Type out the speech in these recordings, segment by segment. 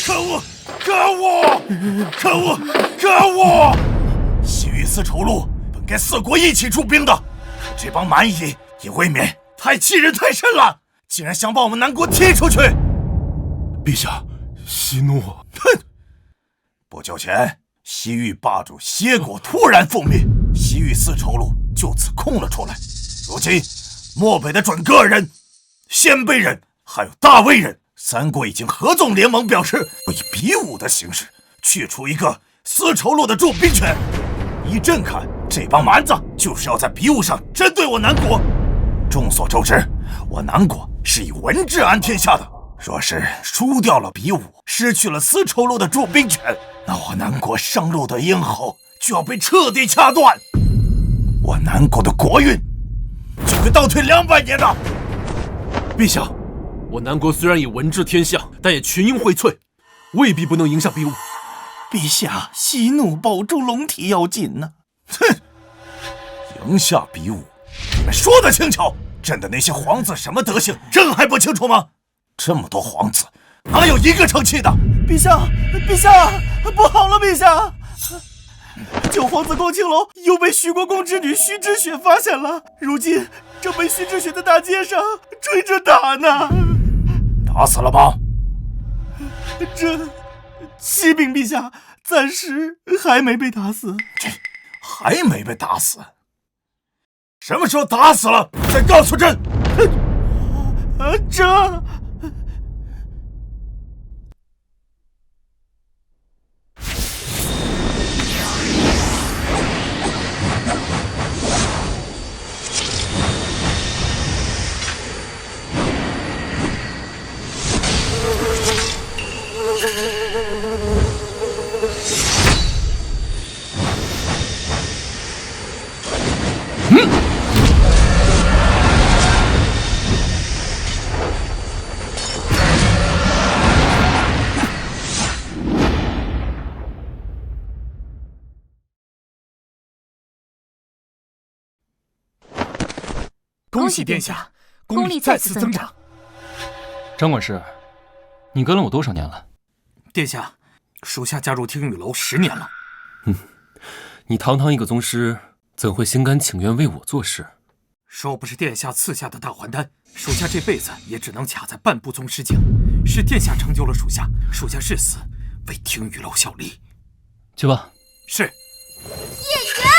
可恶！可恶！可恶！可恶！西域丝绸路本该4国一起出兵的，可这帮蛮夷也未免太欺人太甚了，竟然想把我们南国踢出去！陛下，息怒！哼！不久前，西域霸主歇国突然覆灭，西域丝绸路就此空了出来。如今，漠北的准噶尔人、鲜卑人还有大魏人3国已经合纵联盟，表示以比武的形式去除一个丝绸路的驻兵权。依朕看，这帮蛮子就是要在比武上针对我南国。众所周知，我南国是以文治安天下的，若是输掉了比武，失去了丝绸路的驻兵权，那我南国上路的咽喉就要被彻底掐断，我南国的国运就会倒退200年的。陛下，我南国虽然以文治天下，但也群英荟萃，未必不能赢下比武。陛下息怒，保住龙体要紧呢。哼，赢下比武，你们说得轻巧。朕的那些皇子什么德行，朕还不清楚吗？这么多皇子，哪有一个成器的？陛下，陛下，不好了，陛下！九皇子光青楼又被徐国公之女徐之雪发现了，如今正被徐之雪在大街上追着打呢。打死了吗？这启禀陛下，暂时还没被打死。还没被打死？什么时候打死了再告诉朕。这恭喜殿下，功力再次增长。张管事，你跟了我多少年了？殿下，属下加入听雨楼10年了。你堂堂一个宗师，怎会心甘情愿为我做事？若不是殿下赐下的大还丹，属下这辈子也只能卡在半步宗师境。是殿下成就了属下，属下誓死为听雨楼效力。去吧。是。叶远。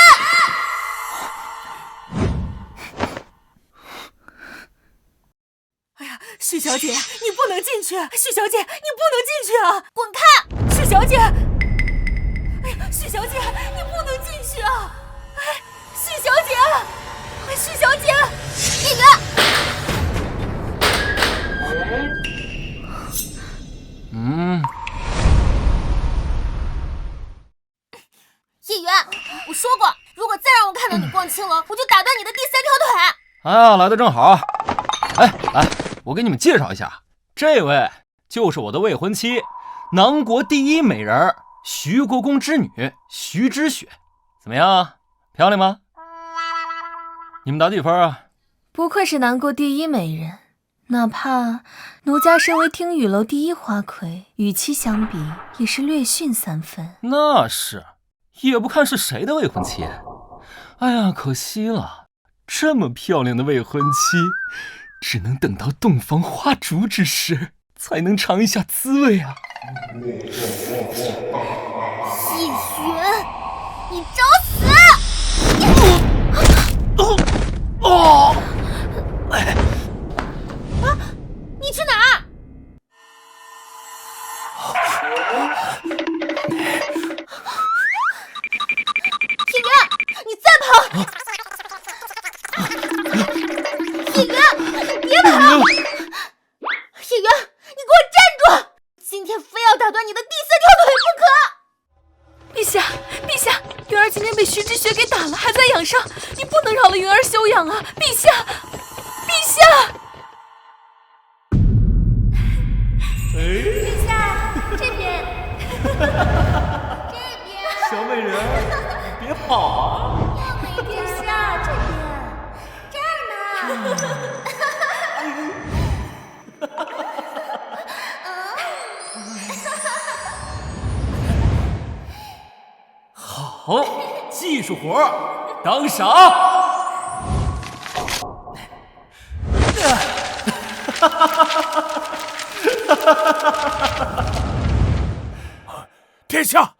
许小姐，你不能进去！许小姐，你不能进去啊！滚开！许小姐，哎呀，许小姐，你不能进去啊！哎，许小姐，哎，许小姐，叶远。叶远，我说过，如果再让我看到你逛青楼，我就打断你的第3条腿。哎呀，来的正好。哎，来，我给你们介绍一下，这位就是我的未婚妻，南国第1美人徐国公之女徐之雪。怎么样，漂亮吗？你们打几分啊？不愧是南国第1美人，哪怕奴家身为听雨楼第1花魁，与其相比也是略逊3分。那是，也不看是谁的未婚妻。哎呀，可惜了，这么漂亮的未婚妻，只能等到洞房花烛之时，才能尝一下滋味啊！叶璇，你找死！啊，你去哪儿？叶璇，你再跑！叶璇，你别跑！叶璇，你给我站住！今天非要打断你的第3条腿不可！陛下，陛下，云儿今天被徐之雪给打了，还在养伤，你不能饶了云儿休养啊！陛下，陛下！陛下，这边，这边，小美人，别跑啊！陛下，这边，这儿呢。好，技术活当赏。殿下，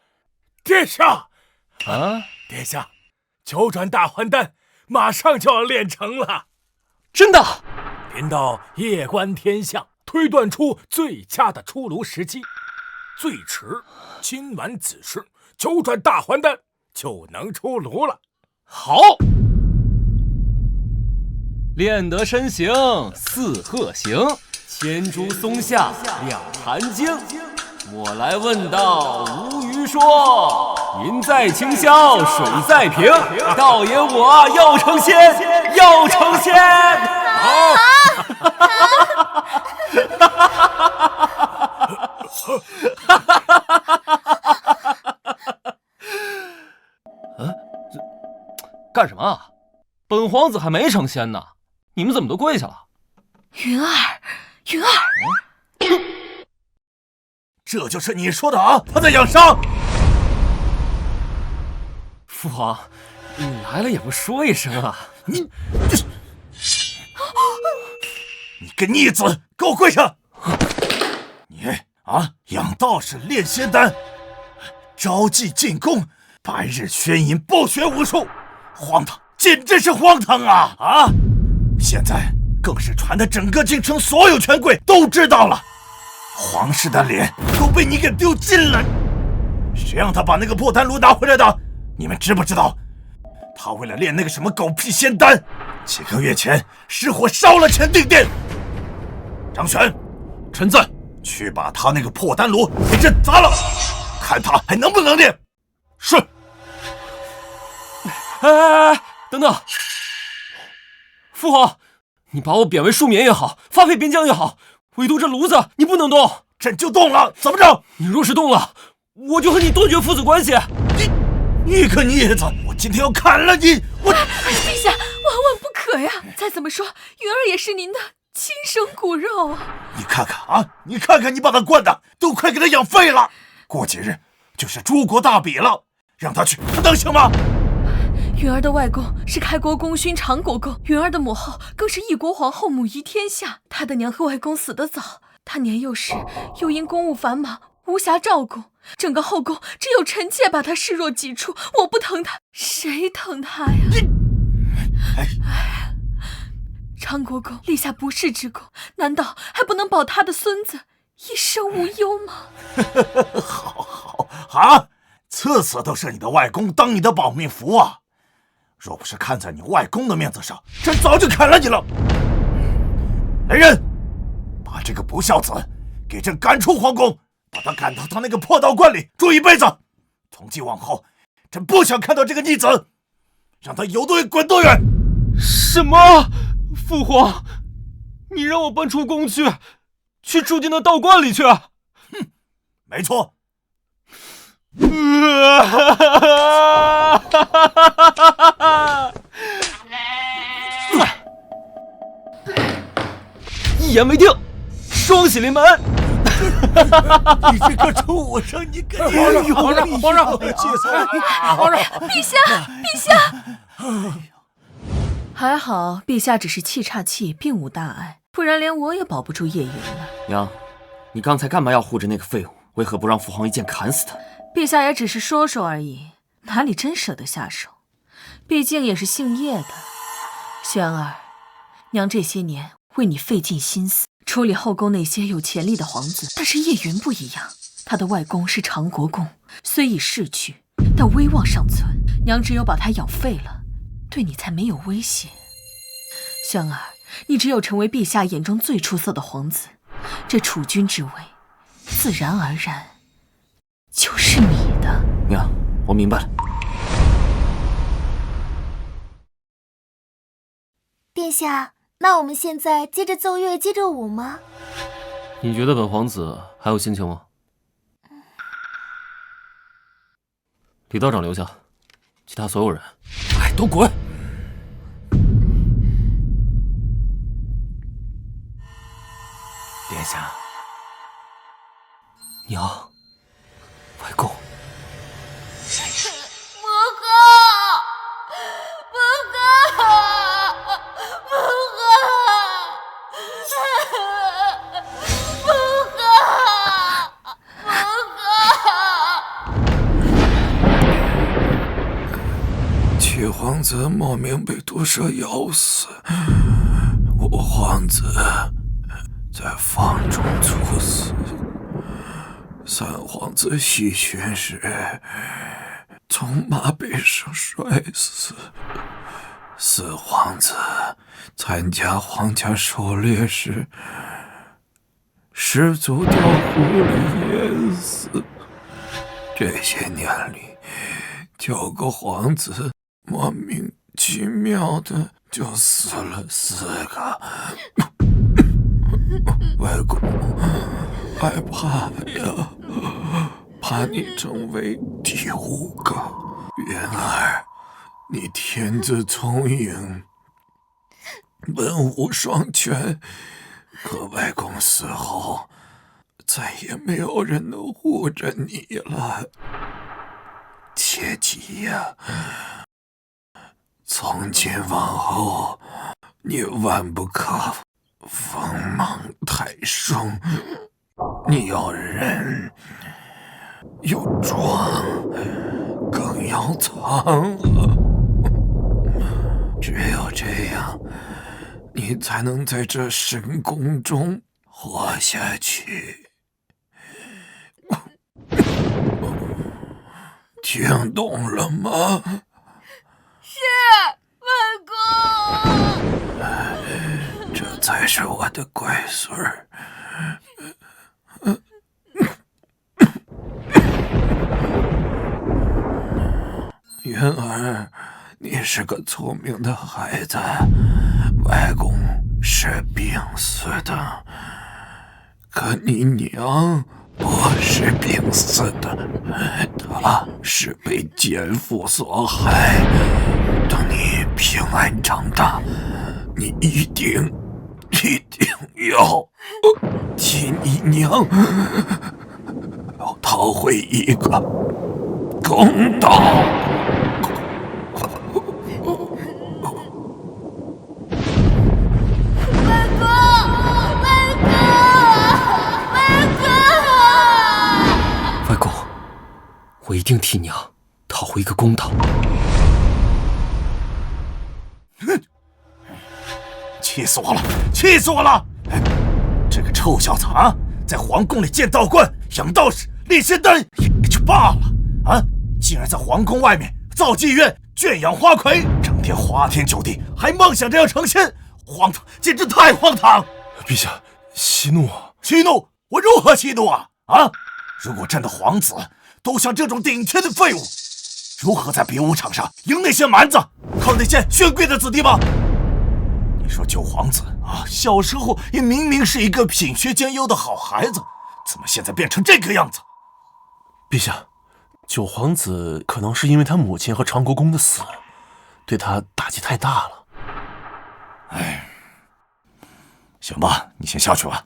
殿下，啊，殿下，九转大还丹马上就要练成了，真的？临到夜观天象，推断出最佳的出炉时机，最迟今晚子时，九转大还丹就能出炉了。好，练得身形似鹤行，千株松下两寒经。我来问道，无鱼说：云在清霄，水在平。道爷我要成仙，要成仙！好。干什么啊？本皇子还没成仙呢，你们怎么都跪下了？云儿，云儿，这就是你说的啊？他在养伤。父皇，你来了也不说一声啊！你个逆子，给我跪下！你啊，养道士练仙丹，招妓进宫，白日宣淫暴学无术，荒唐，简直是荒唐啊！啊！现在更是传得整个京城所有权贵都知道了，皇室的脸都被你给丢尽了。谁让他把那个破丹炉拿回来的？你们知不知道？他为了练那个什么狗屁仙丹，几个月前失火烧了乾定殿。张玄，臣在。去把他那个破丹炉给朕砸了，看他还能不能练。是。哎，等等，父皇，你把我贬为庶民也好，发配边疆也好，唯独这炉子你不能动。朕就动了，怎么着？你若是动了，我就和你断绝父子关系。你个逆子，我今天要砍了你！我陛下，万万不可呀！再怎么说，云儿也是您的亲生骨肉啊！你看看啊，你看看你把他惯的，都快给他养废了。过几日就是诸国大比了，让他去，他能行吗？云儿的外公是开国功勋长国公，云儿的母后更是一国皇后，母仪天下。她的娘和外公死得早，她年幼时又因公务繁忙无暇照顾，整个后宫只有臣妾把她视若己出。我不疼她，谁疼她呀？长国公立下不世之功，难道还不能保他的孙子一生无忧吗？好啊，次次都是你的外公当你的保命符啊！若不是看在你外公的面子上，朕早就砍了你了。来人，把这个不孝子给朕赶出皇宫，把他赶到他那个破道观里住一辈子。从今往后，朕不想看到这个逆子，让他有多远滚多远。什么？父皇，你让我搬出宫去住进那道观里去？哼，没错。一言为定，双喜临门。你这个畜生，你个皇上，气死我了！皇上，陛下，陛下！还好，陛下只是气岔气，并无大碍，不然连我也保不住叶云了。娘，你刚才干嘛要护着那个废物？为何不让父皇一剑砍死他？陛下也只是说说而已，哪里真舍得下手？毕竟也是姓叶的。轩儿，娘这些年为你费尽心思，处理后宫那些有潜力的皇子，但是叶云不一样，他的外公是长国公，虽已逝去，但威望尚存。娘只有把他养废了，对你才没有威胁。轩儿，你只有成为陛下眼中最出色的皇子，这储君之位，自然而然就是你的。娘，我明白了。殿下，那我们现在接着奏乐，接着舞吗？你觉得本皇子还有心情吗？李道长留下，其他所有人，都滚！殿下，娘，外公，母皇子莫名被毒蛇咬死，五皇子在房中猝死，三皇子西巡时从马背上摔死，四皇子参加皇家狩猎时失足掉湖里淹死。这些年里，9个皇子莫名其妙的就死了4个。外公害怕呀，怕你成为第5个。云儿，你天资聪颖，文武双全，可外公死后，再也没有人能护着你了。切记呀，从今往后，你万不可锋芒太盛，你要忍，要装，更要藏。只有这样，你才能在这深宫中活下去。听懂了吗？是，外公。这才是我的乖孙儿。云儿，你是个聪明的孩子，外公是病死的，可你娘不是病死的，她是被奸夫所害。等你平安长大，你一定要替你娘要讨回一个公道。外公，我一定替娘讨回一个公道。气死我了！气死我了！这个臭小子啊，在皇宫里建道观、养道士、立仙丹也就罢了啊，竟然在皇宫外面造妓院、圈养花魁，整天花天酒地，还梦想着要成仙，荒唐，简直太荒唐！陛下，息怒啊！息怒？我如何息怒啊？啊！如果朕的皇子都像这种顶天的废物，如何在比武场上赢那些蛮子，靠那些权贵的子弟吗？你说九皇子啊，小时候也明明是一个品学兼优的好孩子，怎么现在变成这个样子？陛下，九皇子可能是因为他母亲和长国公的死，对他打击太大了。哎，行吧，你先下去吧。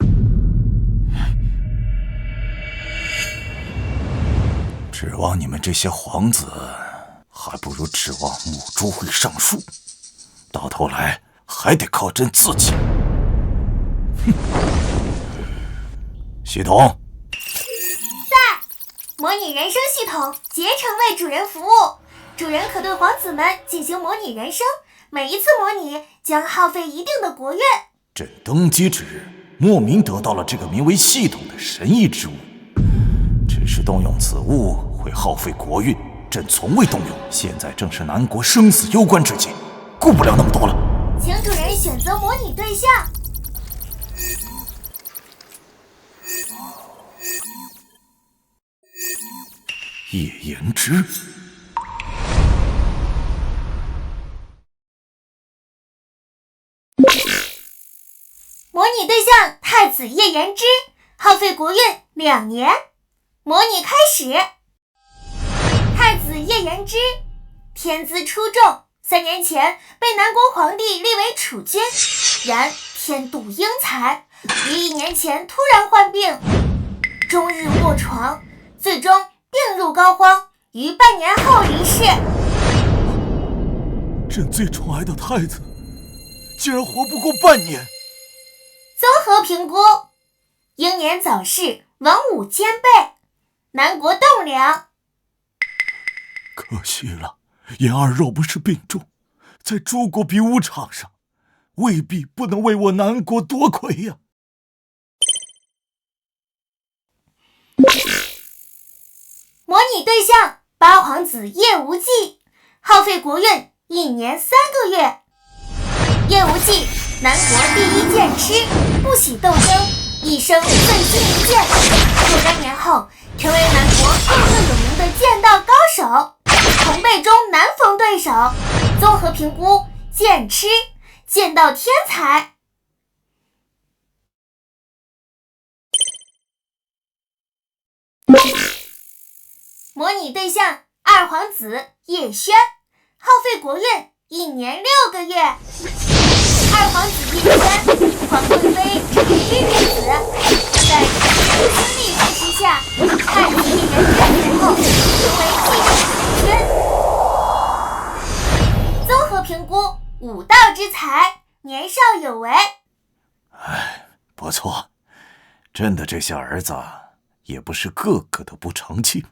指望你们这些皇子，还不如指望母猪会上树，到头来还得靠朕自己。哼！系统，模拟人生系统竭诚为主人服务，主人可对皇子们进行模拟人生，每一次模拟将耗费一定的国运。朕登基之日，莫名得到了这个名为系统的神异之物，只是动用此物会耗费国运，朕从未动用。现在正是南国生死攸关之际，顾不了那么多了。请主人选择模拟对象。叶延之。模拟对象太子叶延之，耗费国运2年。模拟开始。太子叶延之，天资出众，3年前被南国皇帝立为储君，然天妒英才，于1年前突然患病，终日卧床，最终病入膏肓，于半年后离世。朕最宠爱的太子，竟然活不过半年。综合评估，英年早逝，文武兼备，南国栋梁。可惜了，言儿若不是病重，在诸国比武场上，未必不能为我南国夺魁呀。模拟对象八皇子叶无忌，耗费国运1年3个月。叶无忌，南国第一剑痴，不喜斗争，一生醉心一剑。若干年后，成为南国赫赫有名的剑道高手。同辈中难逢对手，综合评估，剑痴，剑道天才。模拟对象二皇子叶轩，耗费国运1年6个月。二皇子叶轩，皇贵妃一女子，在人生力支持下，太子叶元之后，成为继任元勋。综合评估，武道之才，年少有为。不错，朕的这些儿子也不是个个的不成器。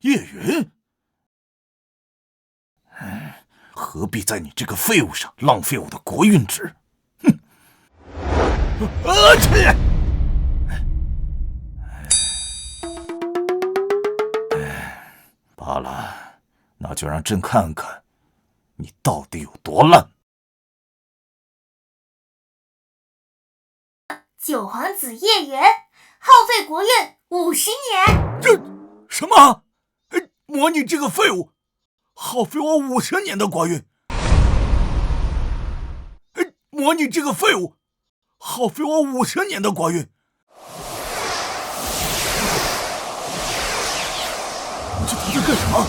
叶云，何必在你这个废物上浪费我的国运值？哼！去！罢了，那就让朕看看你到底有多烂。九皇子叶元，耗费国运50年。这什么？模拟这个废物，耗费我50年的国运。模拟这个废物，耗费我50年的国运。他在干啥？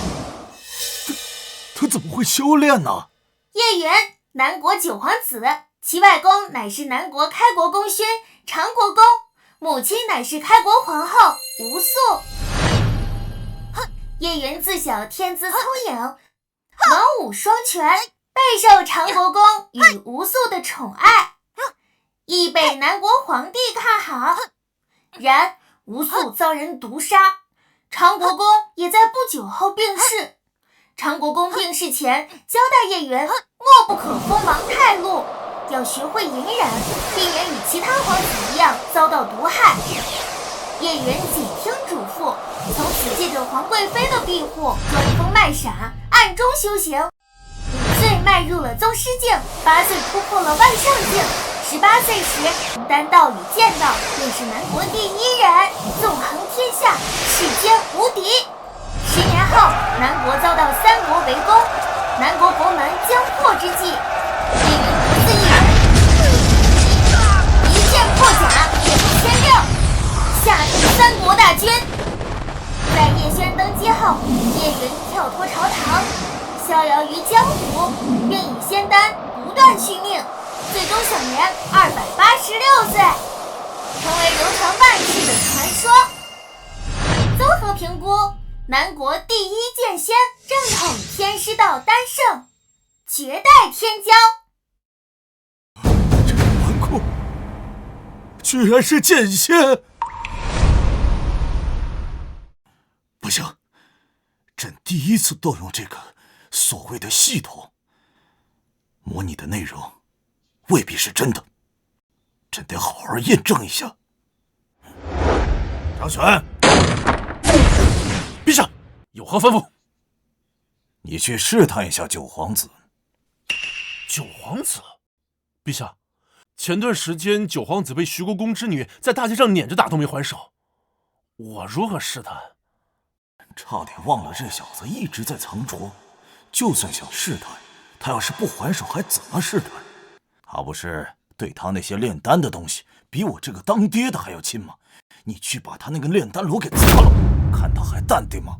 他怎么会修炼呢？叶元，南国九皇子，其外公乃是南国开国功勋长国公，母亲乃是开国皇后吴素。叶元自小天资聪颖，文武双全，备受长国公与吴素的宠爱，亦被南国皇帝看好。然吴素遭人毒杀，长国公也在不久后病逝。长国公病逝前交代叶元，莫不可锋芒太露，要学会隐忍，避免与其他皇子一样遭到毒害。叶元谨听嘱咐，从此借着皇贵妃的庇护，装疯卖傻，暗中修行。5岁迈入了宗师境，8岁突破了万上境，18岁时单道与剑道便是南国第1人，纵横天下，世间无敌。10年后，南国遭到3国围攻，南国国门将破之际，叶元独自一人，一剑破甲，变1006，下令3国大军。在叶轩登基后，叶云跳脱朝堂，逍遥于江湖，并以仙丹不断续命，最终享年286岁，成为流传万世的传说。综合评估，南国第1剑仙，正统天师道丹圣，绝代天骄。这个纨绔居然是剑仙！不行，朕第一次动用这个所谓的系统，模拟的内容未必是真的，朕得好好验证一下。张玄，陛下，有何吩咐？你去试探一下九皇子。九皇子，陛下，前段时间九皇子被徐国公之女在大街上撵着打都没还手，我如何试探？差点忘了，这小子一直在藏拙。就算想试探，他要是不还手，还怎么试探？他不是对他那些炼丹的东西比我这个当爹的还要亲吗？你去把他那个炼丹炉给砸了，看他还淡定吗？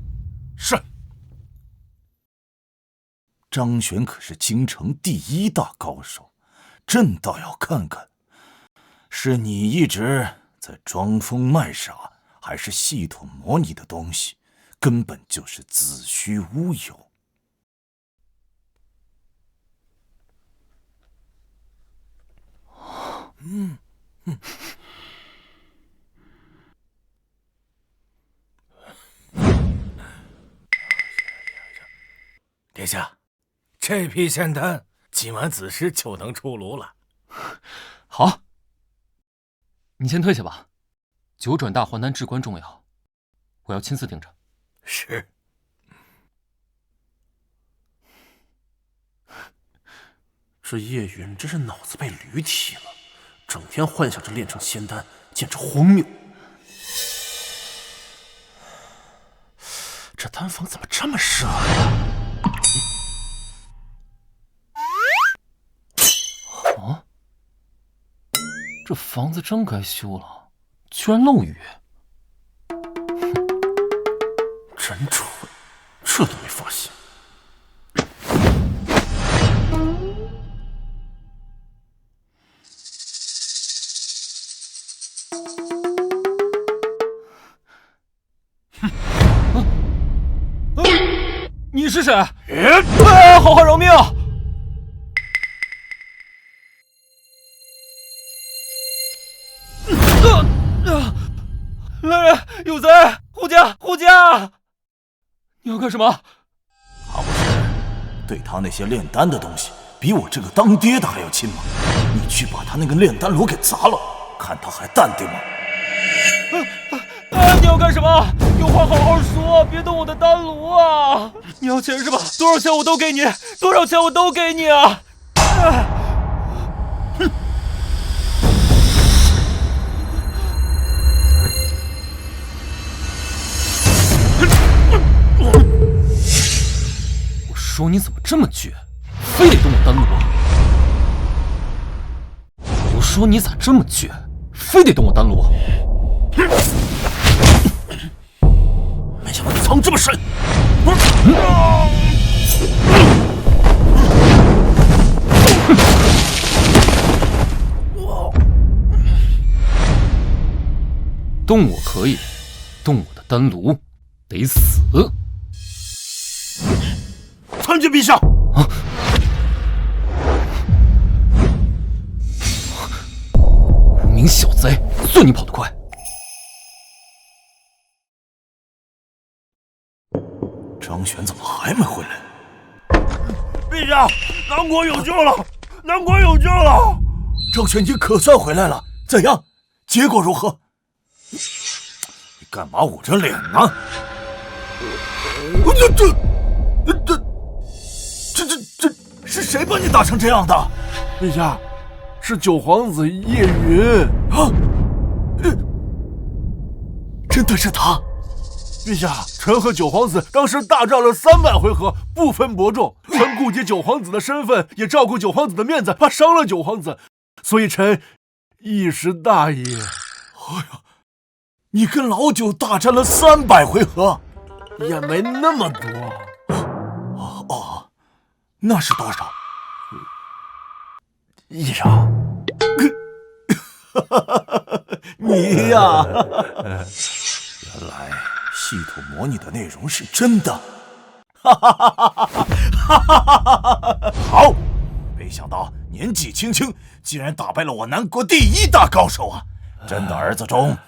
是。张玄可是京城第1大高手，朕倒要看看，是你一直在装疯卖傻，还是系统模拟的东西根本就是子虚乌有。殿下，这批仙丹今晚子时就能出炉了。好，你先退下吧。九转大还丹至关重要，我要亲自盯着。是。这叶云真是脑子被驴踢了，整天幻想着炼成仙丹，简直荒谬。这丹房怎么这么热呀？啊！这房子真该修了，居然漏雨。真蠢，这都没发现。你是谁？好好饶命！来人，有贼！护驾！护驾！你要干什么？他不是对他那些炼丹的东西比我这个当爹的还要亲吗？你去把他那个炼丹炉给砸了，看他还淡定吗？你要干什么？有话好好说，别动我的丹炉啊！你要钱是吧？多少钱我都给你，多少钱我都给你啊！哼！我说你怎么这么倔，非得动我丹炉啊？我说你咋这么倔，非得动我丹炉？没想到你藏这么深！动我可以，动我的丹炉得死！参见陛下！啊！无名小贼，算你跑得快！张玄怎么还没回来？陛下，南国有救了！南国有救了！张玄你可算回来了，怎样？结果如何？你干嘛捂着脸呢？这是谁把你打成这样的？陛下，是九皇子叶云啊！真的是他！陛下，臣和九皇子当时大战了300回合，不分伯仲。臣顾及九皇子的身份，也照顾九皇子的面子，怕伤了九皇子，所以臣一时大意。哎呀，你跟老九大战了300回合，也没那么多。哦，那是多少？1场。你呀，原来系统模拟的内容是真的。好，没想到年纪轻轻竟然打败了我南国第1大高手啊！朕的儿子中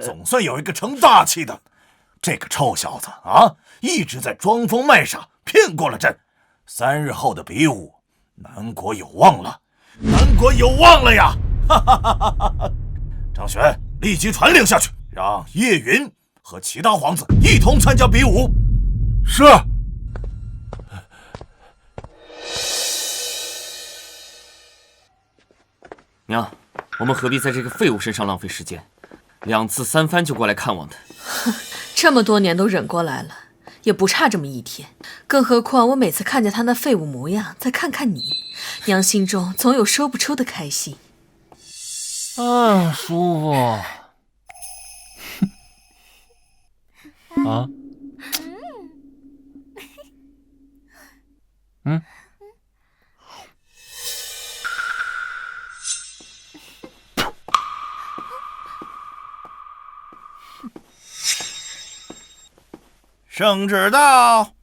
总算有一个成大器的。这个臭小子啊，一直在装疯卖傻，骗过了朕。3日后的比武，南国有望了，南国有望了呀！张玄，立即传令下去，让叶云和其他皇子一同参加比武。是。娘，我们何必在这个废物身上浪费时间？2次3番就过来看望他。这么多年都忍过来了，也不差这么一天。更何况我每次看见他那废物模样，再看看你，娘心中总有说不出的开心。舒服。啊？嗯？圣旨到。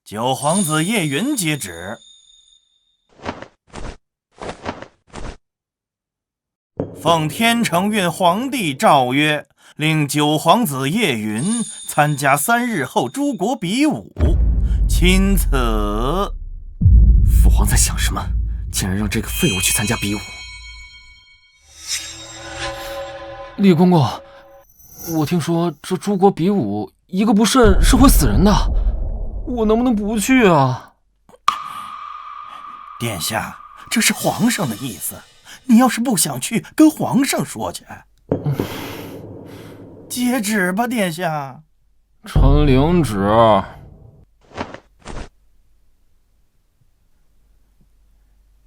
九皇子叶云接旨。奉天承运皇帝诏曰，令九皇子叶云参加3日后诸国比武，钦此。父皇在想什么？竟然让这个废物去参加比武！李公公，我听说这诸国比武，一个不慎是会死人的，我能不能不去啊？殿下，这是皇上的意思，你要是不想去，跟皇上说去。接旨吧，殿下。臣领旨。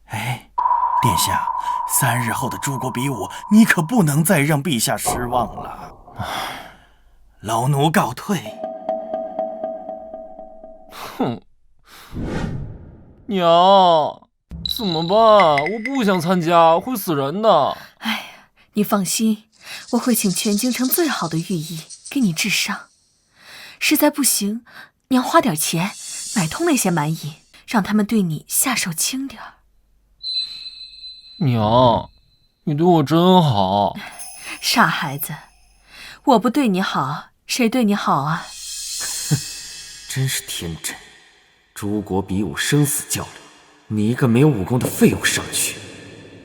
哎，殿下，3日后的诸国比武，你可不能再让陛下失望了。老奴告退。哼，娘，怎么办？我不想参加，会死人的。哎呀，你放心，我会请全京城最好的御医给你治伤。实在不行，娘花点钱买通那些蛮夷，让他们对你下手轻点儿。娘，你对我真好。傻孩子，我不对你好，谁对你好啊？真是天真！诸国比武生死较量，你一个没有武功的废物上去，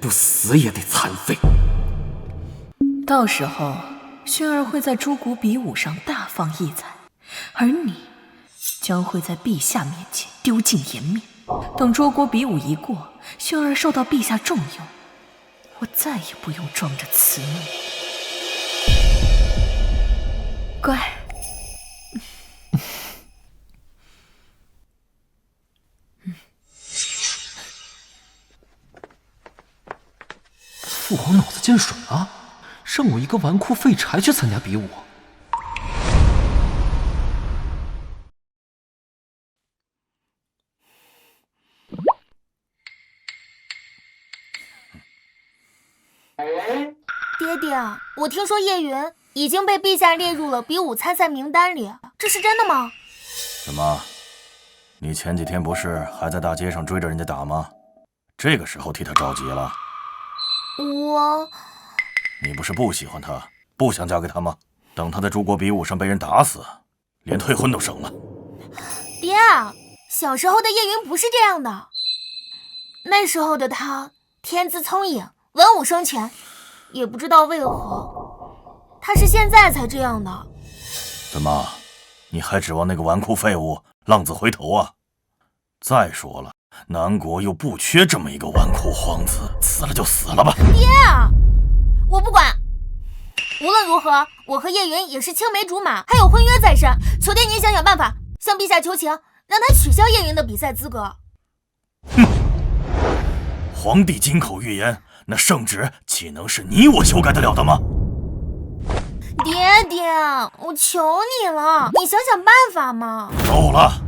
不死也得残废。到时候，薰儿会在诸国比武上大放异彩，而你将会在陛下面前丢尽颜面。等诸国比武一过，薰儿受到陛下重用，我再也不用装着慈母。乖。父皇脑子进水了，让我一个纨绔废柴去参加比武。爹爹，我听说叶云已经被陛下列入了比武参赛名单里，这是真的吗？怎么，你前几天不是还在大街上追着人家打吗？这个时候替他着急了？你不是不喜欢他，不想嫁给他吗？等他在诸国比武上被人打死，连退婚都省了。爹，小时候的叶云不是这样的，那时候的他天资聪颖，文武双全，也不知道为何他是现在才这样的。怎么，你还指望那个纨绔废物浪子回头啊？再说了，南国又不缺这么一个纨绔皇子，死了就死了吧。爹，我不管，无论如何，我和叶云也是青梅竹马，还有婚约在身，求爹您想想办法，向陛下求情，让他取消叶云的比赛资格。哼，皇帝金口玉言，那圣旨岂能是你我修改得了的吗？爹，我求你了，你想想办法嘛。够了！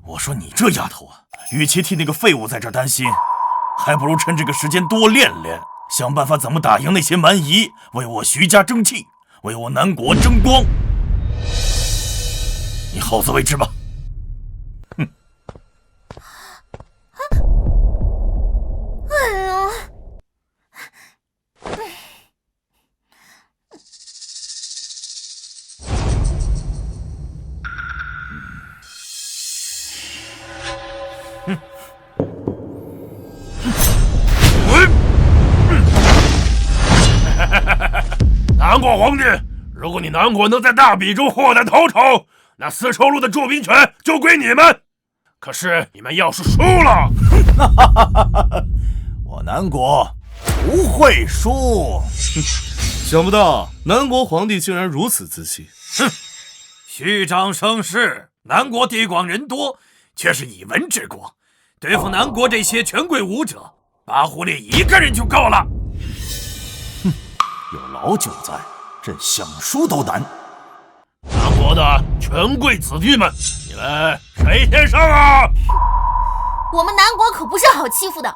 我说你这丫头啊，与其替那个废物在这担心，还不如趁这个时间多练练，想办法怎么打赢那些蛮夷，为我徐家争气，为我南国争光。你好自为之吧。哼。哎呦！南国皇帝，如果你南国能在大比中获得头筹，那丝绸路的驻兵权就归你们。可是你们要是输了，我南国不会输。想不到南国皇帝竟然如此自信。哼，虚张声势，南国地广人多，却是以文治国。对付南国这些权贵武者，八狐狸一个人就够了。哼，有老九在，朕想输都难。南国的权贵子弟们，你们谁先上啊？我们南国可不是好欺负的，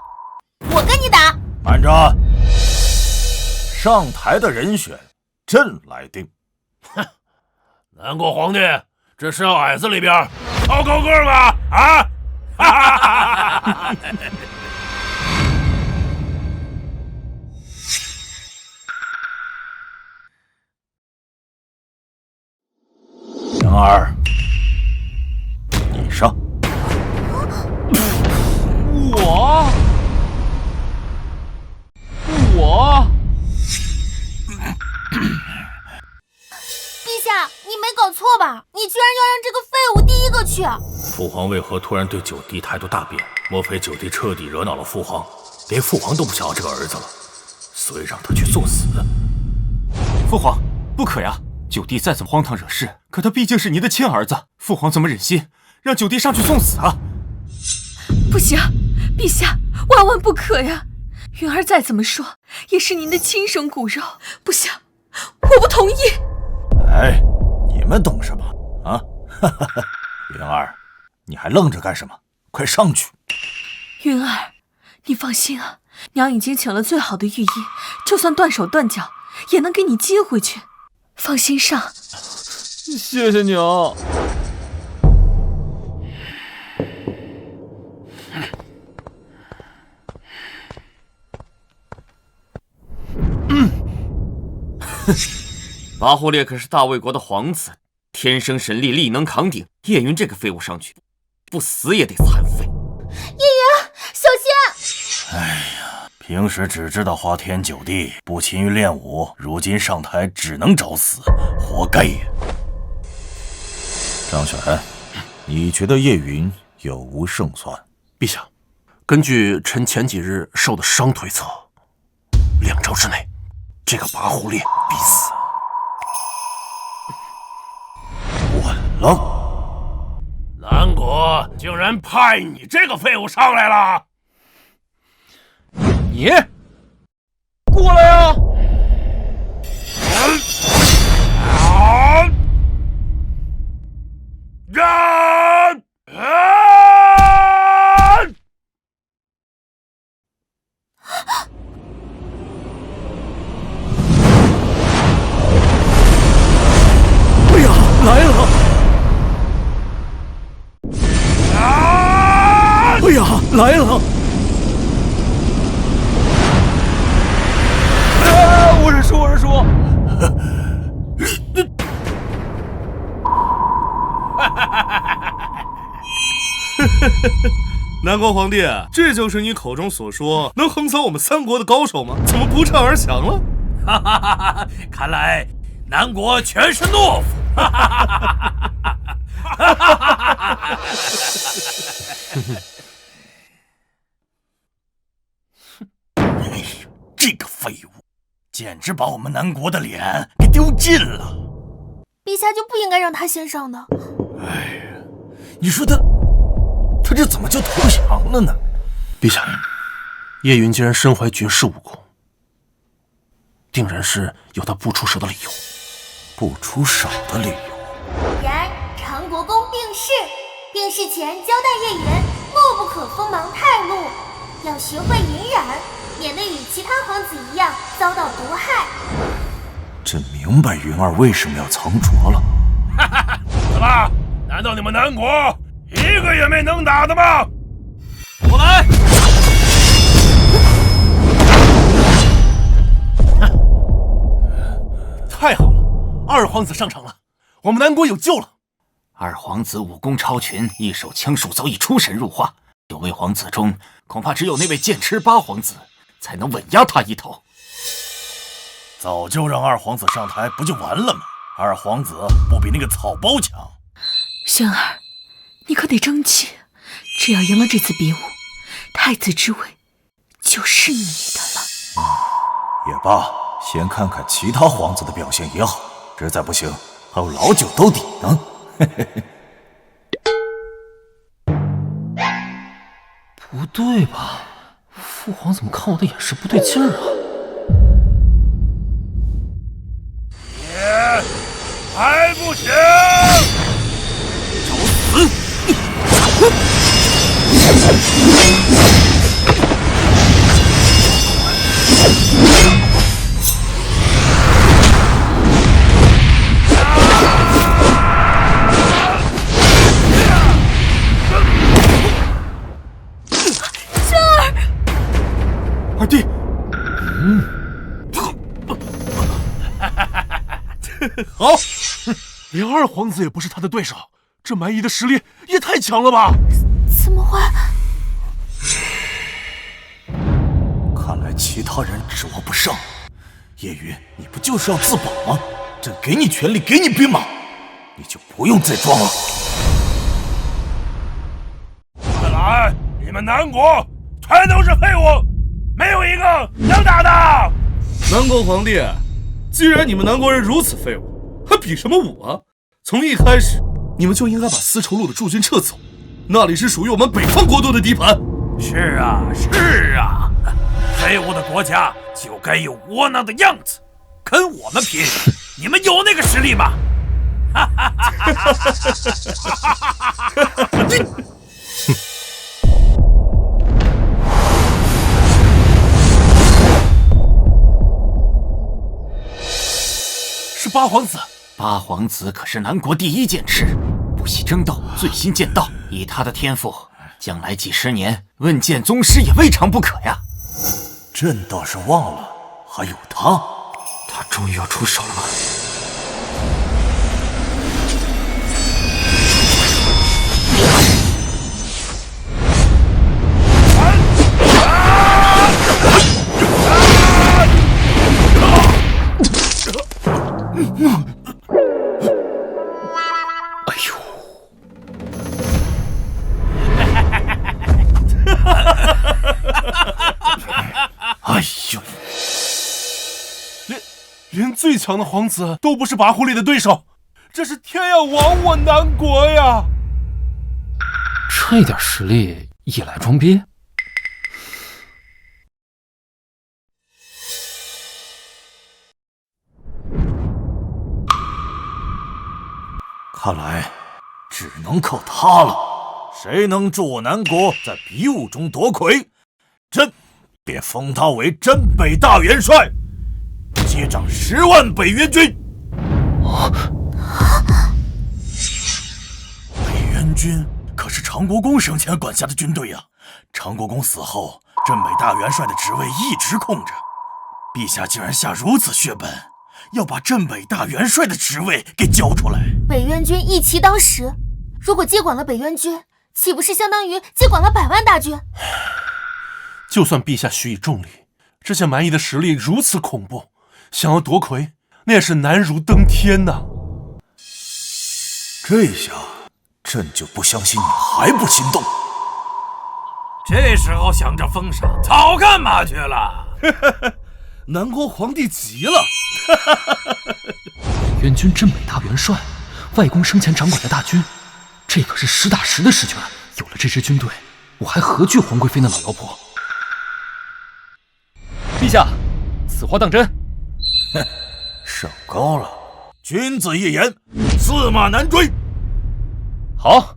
我跟你打。慢着，上台的人选朕来定。哼，南国皇帝，这是要矮子里边挑高个吗？啊！哈哈哈！ 哈！ ！ ！ ！ ！ ！ ！ ！ ！ ！ ！ ！ ！ ！ ！ ！ ！ ！ !！ ！ !！ ！ !！ !！ !！ !！ !！ !！ !！ !！ !！ !！ !！ !！ !！ !！ !！ !！ !！儿，你上。我。陛下，你没搞错吧？你居然要让这个废物第一个去！父皇为何突然对九弟态度大变？莫非九弟彻底惹恼了父皇，连父皇都不想要这个儿子了，所以让他去送死？父皇，不可呀！九弟再怎么荒唐惹事，可他毕竟是您的亲儿子，父皇怎么忍心让九弟上去送死啊？不行，陛下，万万不可呀！云儿再怎么说也是您的亲生骨肉，不行，我不同意。哎，你们懂什么啊？云儿，你还愣着干什么？快上去！云儿，你放心啊，娘已经请了最好的御医，就算断手断脚，也能给你接回去。放心上。谢谢娘。巴忽列可是大魏国的皇子，天生神力，力能扛鼎。叶云这个废物上去，不死也得残废。叶云，小心！哎呀，平时只知道花天酒地，不勤于练武，如今上台只能找死，活该呀！张选，你觉得叶云有无胜算？陛下，根据臣前几日受的伤推测，2招之内，这个拔胡列必死。稳了！南国竟然派你这个废物上来了！你过来呀！哎呀，来了！哎呀，来了！我是说，南国皇帝，这就是你口中所说能横扫我们3国的高手吗？怎么不战而降了？哈哈哈哈！看来南国全是懦夫！哈哈哈哈哈哈！哎呀，这个废物，简直把我们南国的脸给丢尽了！陛下就不应该让他先上的。哎呀，你说他这怎么就投降了呢？陛下，叶云既然身怀绝世武功，定然是有他不出手的理由。不出手的理由？然长国公病逝，病逝前交代叶云，莫不可锋芒太露，要学会隐忍，免得与其他皇子一样遭到毒害。朕明白云儿为什么要藏拙了。怎么？难道你们南国一个也没能打的吗？过来！太好了，二皇子上场了，我们南国有救了。二皇子武功超群，一手枪术早已出神入化，9位皇子中，恐怕只有那位剑痴八皇子才能稳压他一头。早就让二皇子上台，不就完了吗？二皇子不比那个草包强。轩儿，你可得争气，只要赢了这次比武，太子之位就是你的了。也罢，先看看其他皇子的表现也好，实在不行还有老九兜底呢。不对吧？父皇怎么看我的眼神不对劲儿啊？还不行！找死！二弟，好，连二皇子也不是他的对手，这蛮夷的实力也太强了吧？怎么会？看来其他人指我不上。叶云，你不就是要自保吗？朕给你权力，给你兵马，你就不用再装了。看来你们南国全都是废物，没有一个能打的。南国皇帝，既然你们南国人如此废物，还比什么武啊？从一开始，你们就应该把丝绸路的驻军撤走，那里是属于我们北方国都的地盘。是啊，是啊，废物的国家就该有窝囊的样子，跟我们拼，你们有那个实力吗？是八皇子。八皇子可是南国第一剑痴，不惜争斗，醉心剑道。以他的天赋，将来几十年问剑宗师也未尝不可呀。朕倒是忘了，还有他。他终于要出手了吗？哎呦！哎呦！连最强的皇子都不是拔狐狸的对手，这是天要亡我南国呀！这点实力也来装逼？看来只能靠他了。谁能助我南国在比武中夺魁，朕便封他为镇北大元帅，接掌10万北元军。北元军可是长国公生前管辖的军队呀！长国公死后，镇北大元帅的职位一直空着。陛下竟然下如此血本，要把镇北大元帅的职位给交出来。北元军一骑当十，如果接管了北元军，岂不是相当于接管了100万大军？就算陛下许以重礼，这些蛮夷的实力如此恐怖，想要夺魁，那也是难如登天呐！这下，朕就不相信你还不心动。这时候想着封赏，早干嘛去了？南国皇帝急了。北元军镇北大元帅，外公生前掌管的大军，这可是实打实的实权。有了这支军队，我还何惧皇贵妃那老妖婆？陛下，此话当真？哼，上高了。君子一言，驷马难追。好。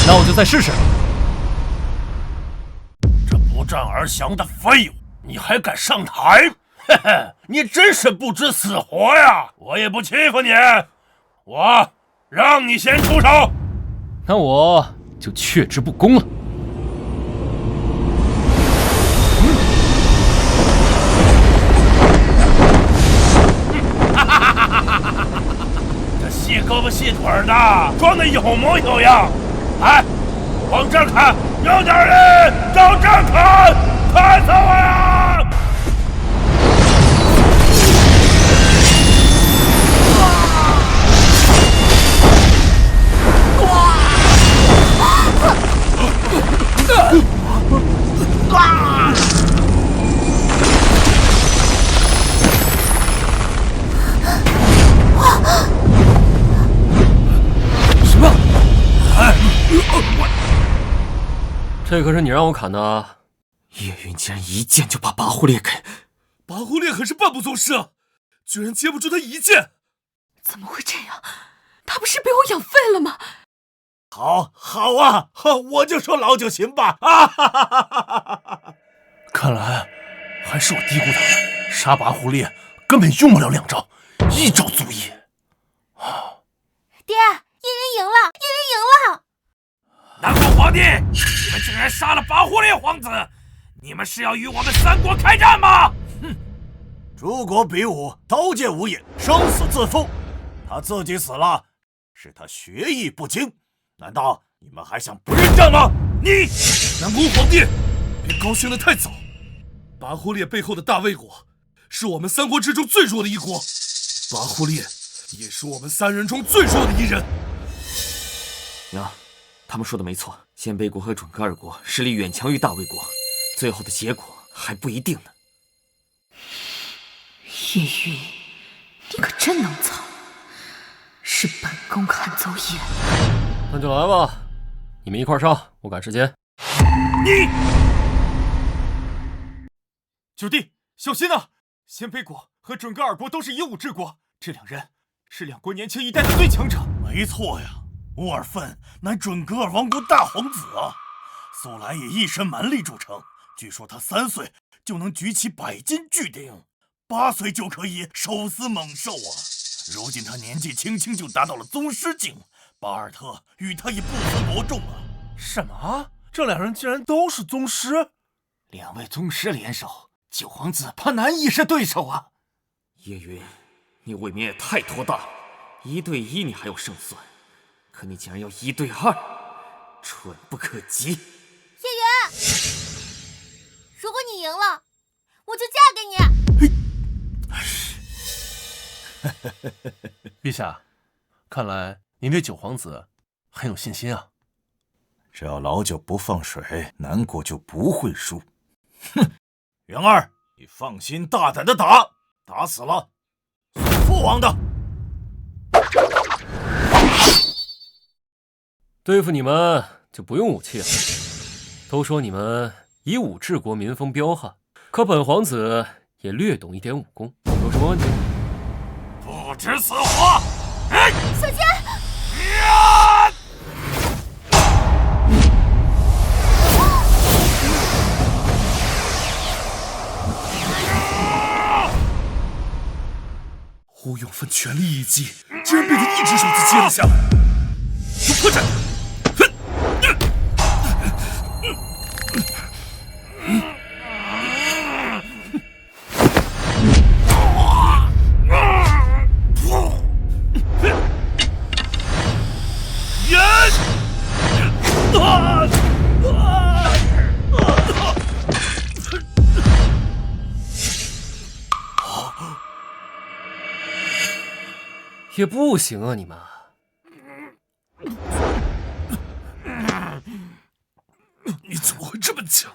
那我就再试试。这不战而降的废物，你还敢上台？嘿嘿，你真是不知死活呀！我也不欺负你，我让你先出手。那我就却之不恭了。这细胳膊细腿的，装的有模有样。哎，往这儿看，有点人，找这儿看，看死我呀！什么？这可是你让我砍的。叶云竟然一剑就把拔胡烈给……拔胡烈可是半步宗师啊，居然接不住他一剑。怎么会这样？他不是被我养废了吗？好啊，我就说老九行吧。啊哈哈哈哈哈！看来还是我低估他了，杀拔胡烈根本用不了2招，1招足矣。爹，叶云赢了，叶云赢烈皇子，你们是要与我们三国开战吗？哼！诸国比武，刀剑无眼，生死自负。他自己死了，是他学艺不精。难道你们还想不认账吗？你南宫皇帝，别高兴得太早。拔忽烈背后的大魏国，是我们三国之中最弱的一国。拔忽烈也是我们三人中最弱的一人。娘，他们说的没错，鲜卑国和准噶尔国实力远强于大魏国，最后的结果还不一定呢。叶云，你可真能藏，是本宫看走眼。那就来吧，你们一块上，我赶时间。你，九弟小心啊！鲜卑国和准噶尔国都是以武治国，这两人是两国年轻一代的最强者。没错呀，乌尔奋乃准噶尔王国大皇子啊，素来以一身蛮力著称。据说他3岁就能举起100斤巨鼎，8岁就可以手撕猛兽啊！如今他年纪轻轻就达到了宗师境，巴尔特与他也不分伯仲啊！什么？这两人竟然都是宗师？两位宗师联手，九皇子怕难以是对手啊！叶云，你未免也太托大了，1对1你还有胜算，可你竟然要1对2，蠢不可及。叶云，如果你赢了，我就嫁给你。陛下，看来您对九皇子很有信心啊。只要老九不放水，南国就不会输。哼，元儿，你放心大胆的打，打死了父王的。对付你们就不用武器了。都说你们以武治国，民风彪悍，可本皇子也略懂一点武功，有什么问题？不知死活！小姐。乌永芬全力一击，竟然被他一只手就接了下来，有破绽！也不行啊，你们！你怎么会这么强？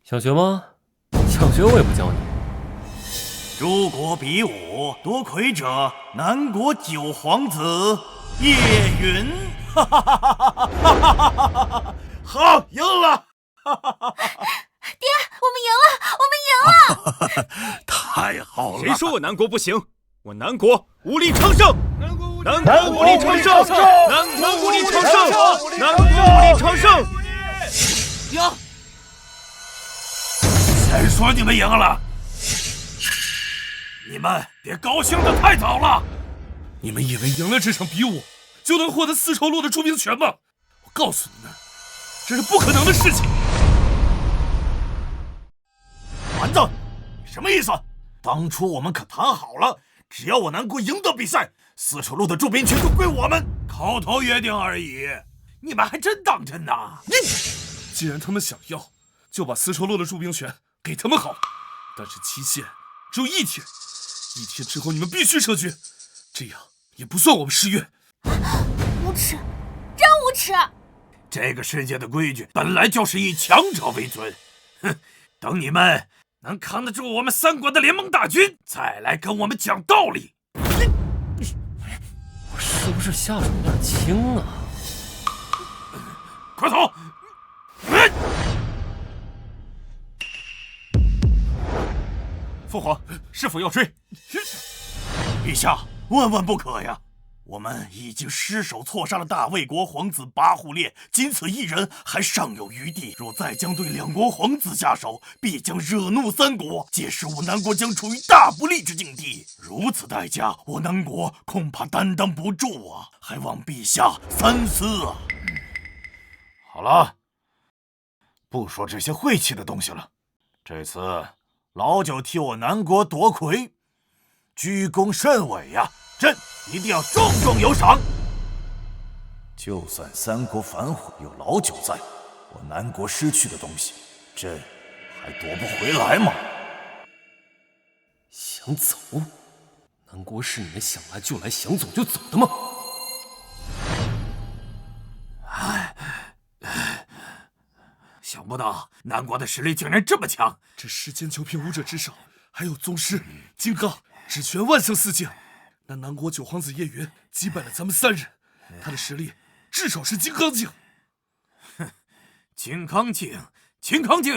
想学吗？想学我也不教你。诸国比武，夺魁者南国九皇子叶云。哈哈哈哈哈！好，赢了！爹，我们赢了，我们赢了！太好了！谁说我南国不行？我南国武力昌盛，南国武力昌盛，南国武力昌盛，南国武力昌盛。赢！谁说你们赢了？你们别高兴得太早了。你们以为赢了这场比武就能获得丝绸路的出兵权吗？我告诉你们，这是不可能的事情。丸子，你什么意思？当初我们可谈好了，只要我南国赢得比赛，丝绸路的驻兵权就归我们。口头约定而已，你们还真当真呐？既然他们想要，就把丝绸路的驻兵权给他们好了。但是期限只有1天，1天之后你们必须撤军，这样也不算我们失约。无耻，真无耻！这个世界的规矩本来就是以强者为尊。哼，等你们能扛得住我们三国的联盟大军，再来跟我们讲道理。我是不是下手有点轻啊？快走！父皇是否要追？陛下，万万不可呀！我们已经失手错杀了大魏国皇子拔忽烈，仅此一人，还尚有余地。若再将对两国皇子下手，必将惹怒三国，届时我南国将处于大不利之境地。如此代价，我南国恐怕担当不住啊！还望陛下三思啊！好了，不说这些晦气的东西了，这次老九替我南国夺魁，居功甚伟呀！朕一定要重重有赏。就算三国反悔，有老九在，我南国失去的东西，朕还夺不回来吗？想走？南国是你们想来就来、想走就走的吗？想不到南国的实力竟然这么强！这世间9品武者之上，还有宗师、金刚、指拳、万象四境。那南国九皇子叶云击败了咱们3人，他的实力至少是金刚境。哼，金刚境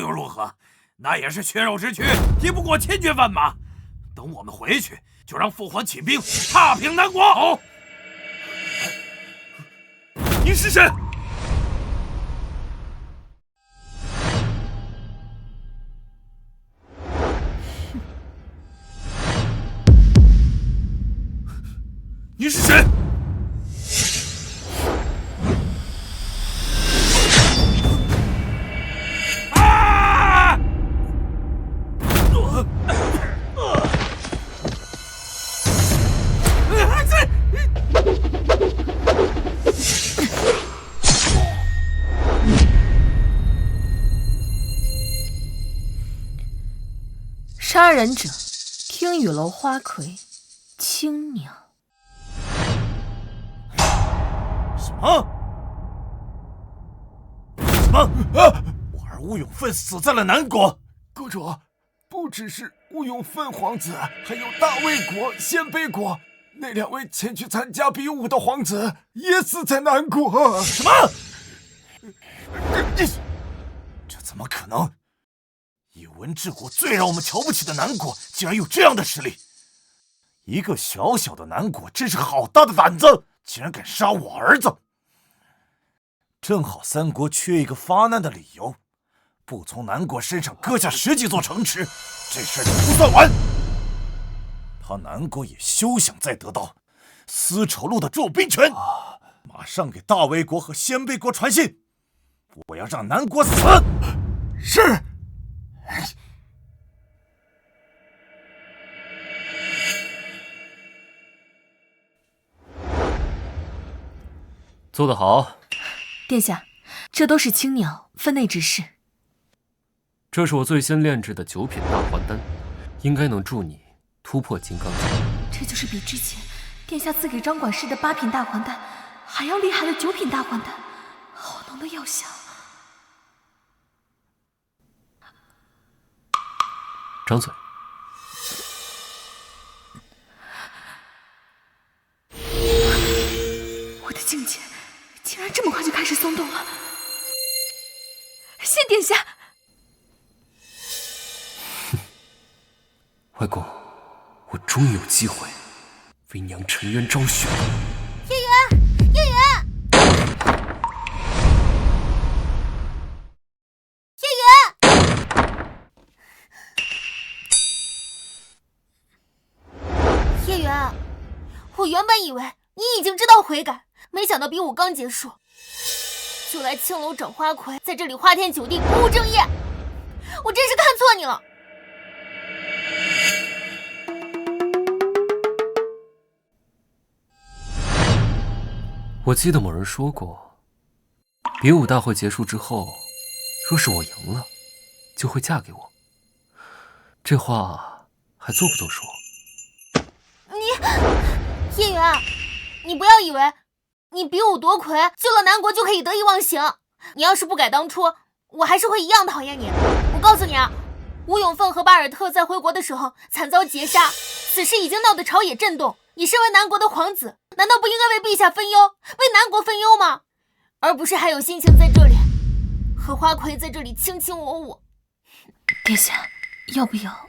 又如何？那也是血肉之躯，敌不过千军万马。等我们回去，就让父皇起兵，踏平南国。好，您是谁？你是谁？啊！杀人者，听雨楼花魁，青鸟。什么？我儿乌永愤死在了南国。国主，不只是乌永愤皇子，还有大魏国、鲜卑国那2位前去参加比武的皇子也死在南国。什么？这怎么可能？以文治国最让我们瞧不起的南国，竟然有这样的实力！一个小小的南国，真是好大的胆子，竟然敢杀我儿子！正好三国缺一个发难的理由，不从南国身上割下10几座城池，这事儿就不算完。他南国也休想再得到丝绸路的驻兵权，马上给大魏国和鲜卑国传信，我要让南国死！是。做得好，殿下，这都是青鸟分内之事。这是我最新炼制的9品大还丹，应该能助你突破金刚境。这就是比之前殿下赐给张管事的8品大还丹还要厉害的9品大还丹，好浓的药香。张嘴。我的境界竟然这么快就开始松动了，谢殿下。外公，我终于有机会为娘沉冤昭雪了。叶云，叶云，叶云，叶云，我原本以为你已经知道悔改，没想到比武刚结束，就来青楼找花魁，在这里花天酒地，不务正业，我真是看错你了。我记得某人说过，比武大会结束之后，若是我赢了，就会嫁给我。这话还做不做数？叶云，你不要以为你比武夺魁救了南国就可以得意忘形。你要是不改当初，我还是会一样讨厌你。我告诉你啊，吴永凤和巴尔特在回国的时候惨遭劫杀，此事已经闹得朝野震动。你身为南国的皇子，难道不应该为陛下分忧，为南国分忧吗？而不是还有心情在这里和花魁在这里卿卿我我。殿下，要不要？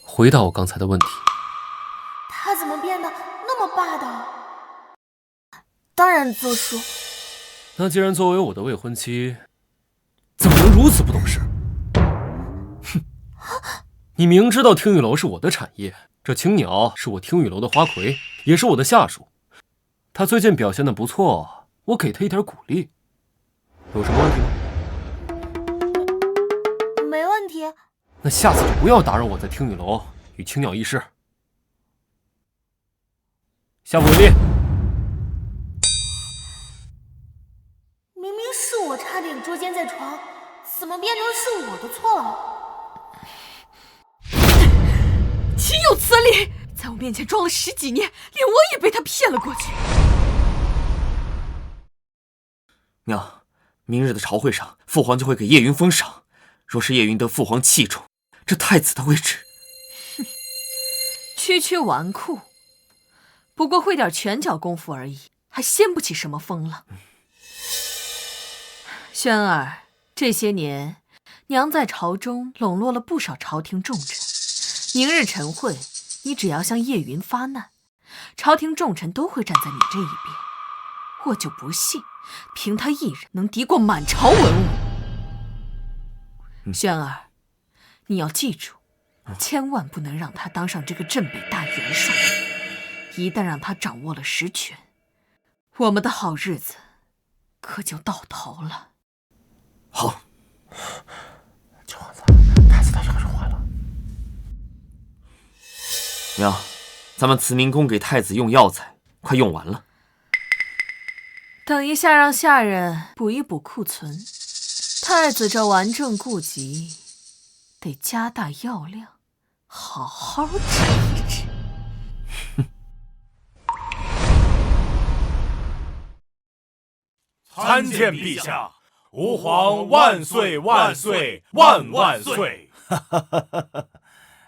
回答我刚才的问题。他怎么变得那么霸道？当然作数。那既然作为我的未婚妻，怎么能如此不懂事？哼！你明知道听雨楼是我的产业，这青鸟是我听雨楼的花魁，也是我的下属，他最近表现得不错，我给他一点鼓励，有什么问题吗？没问题。那下次就不要打扰我在听雨楼与青鸟议事。下不为例。明明是我差点捉奸在床，怎么变成是我的错了？岂有此理！在我面前装了10几年，连我也被他骗了过去。娘，明日的朝会上，父皇就会给叶云封赏。若是叶云得父皇器重，这太子的位置……哼，区区纨绔，不过会点拳脚功夫而已，还掀不起什么风浪。轩儿，这些年，娘在朝中笼络了不少朝廷重臣。明日晨会，你只要向叶云发难，朝廷重臣都会站在你这一边。我就不信，凭他一人能敌过满朝文武。轩儿，你要记住，千万不能让他当上这个镇北大元帅。一旦让他掌握了实权，我们的好日子可就到头了。好。九皇子，太子他什么时候坏了？娘，咱们慈明宫给太子用药材快用完了，等一下让下人补一补库存。太子这顽症痼疾，得加大药量，好好治一治。参见陛下，吾皇万岁万岁万万岁！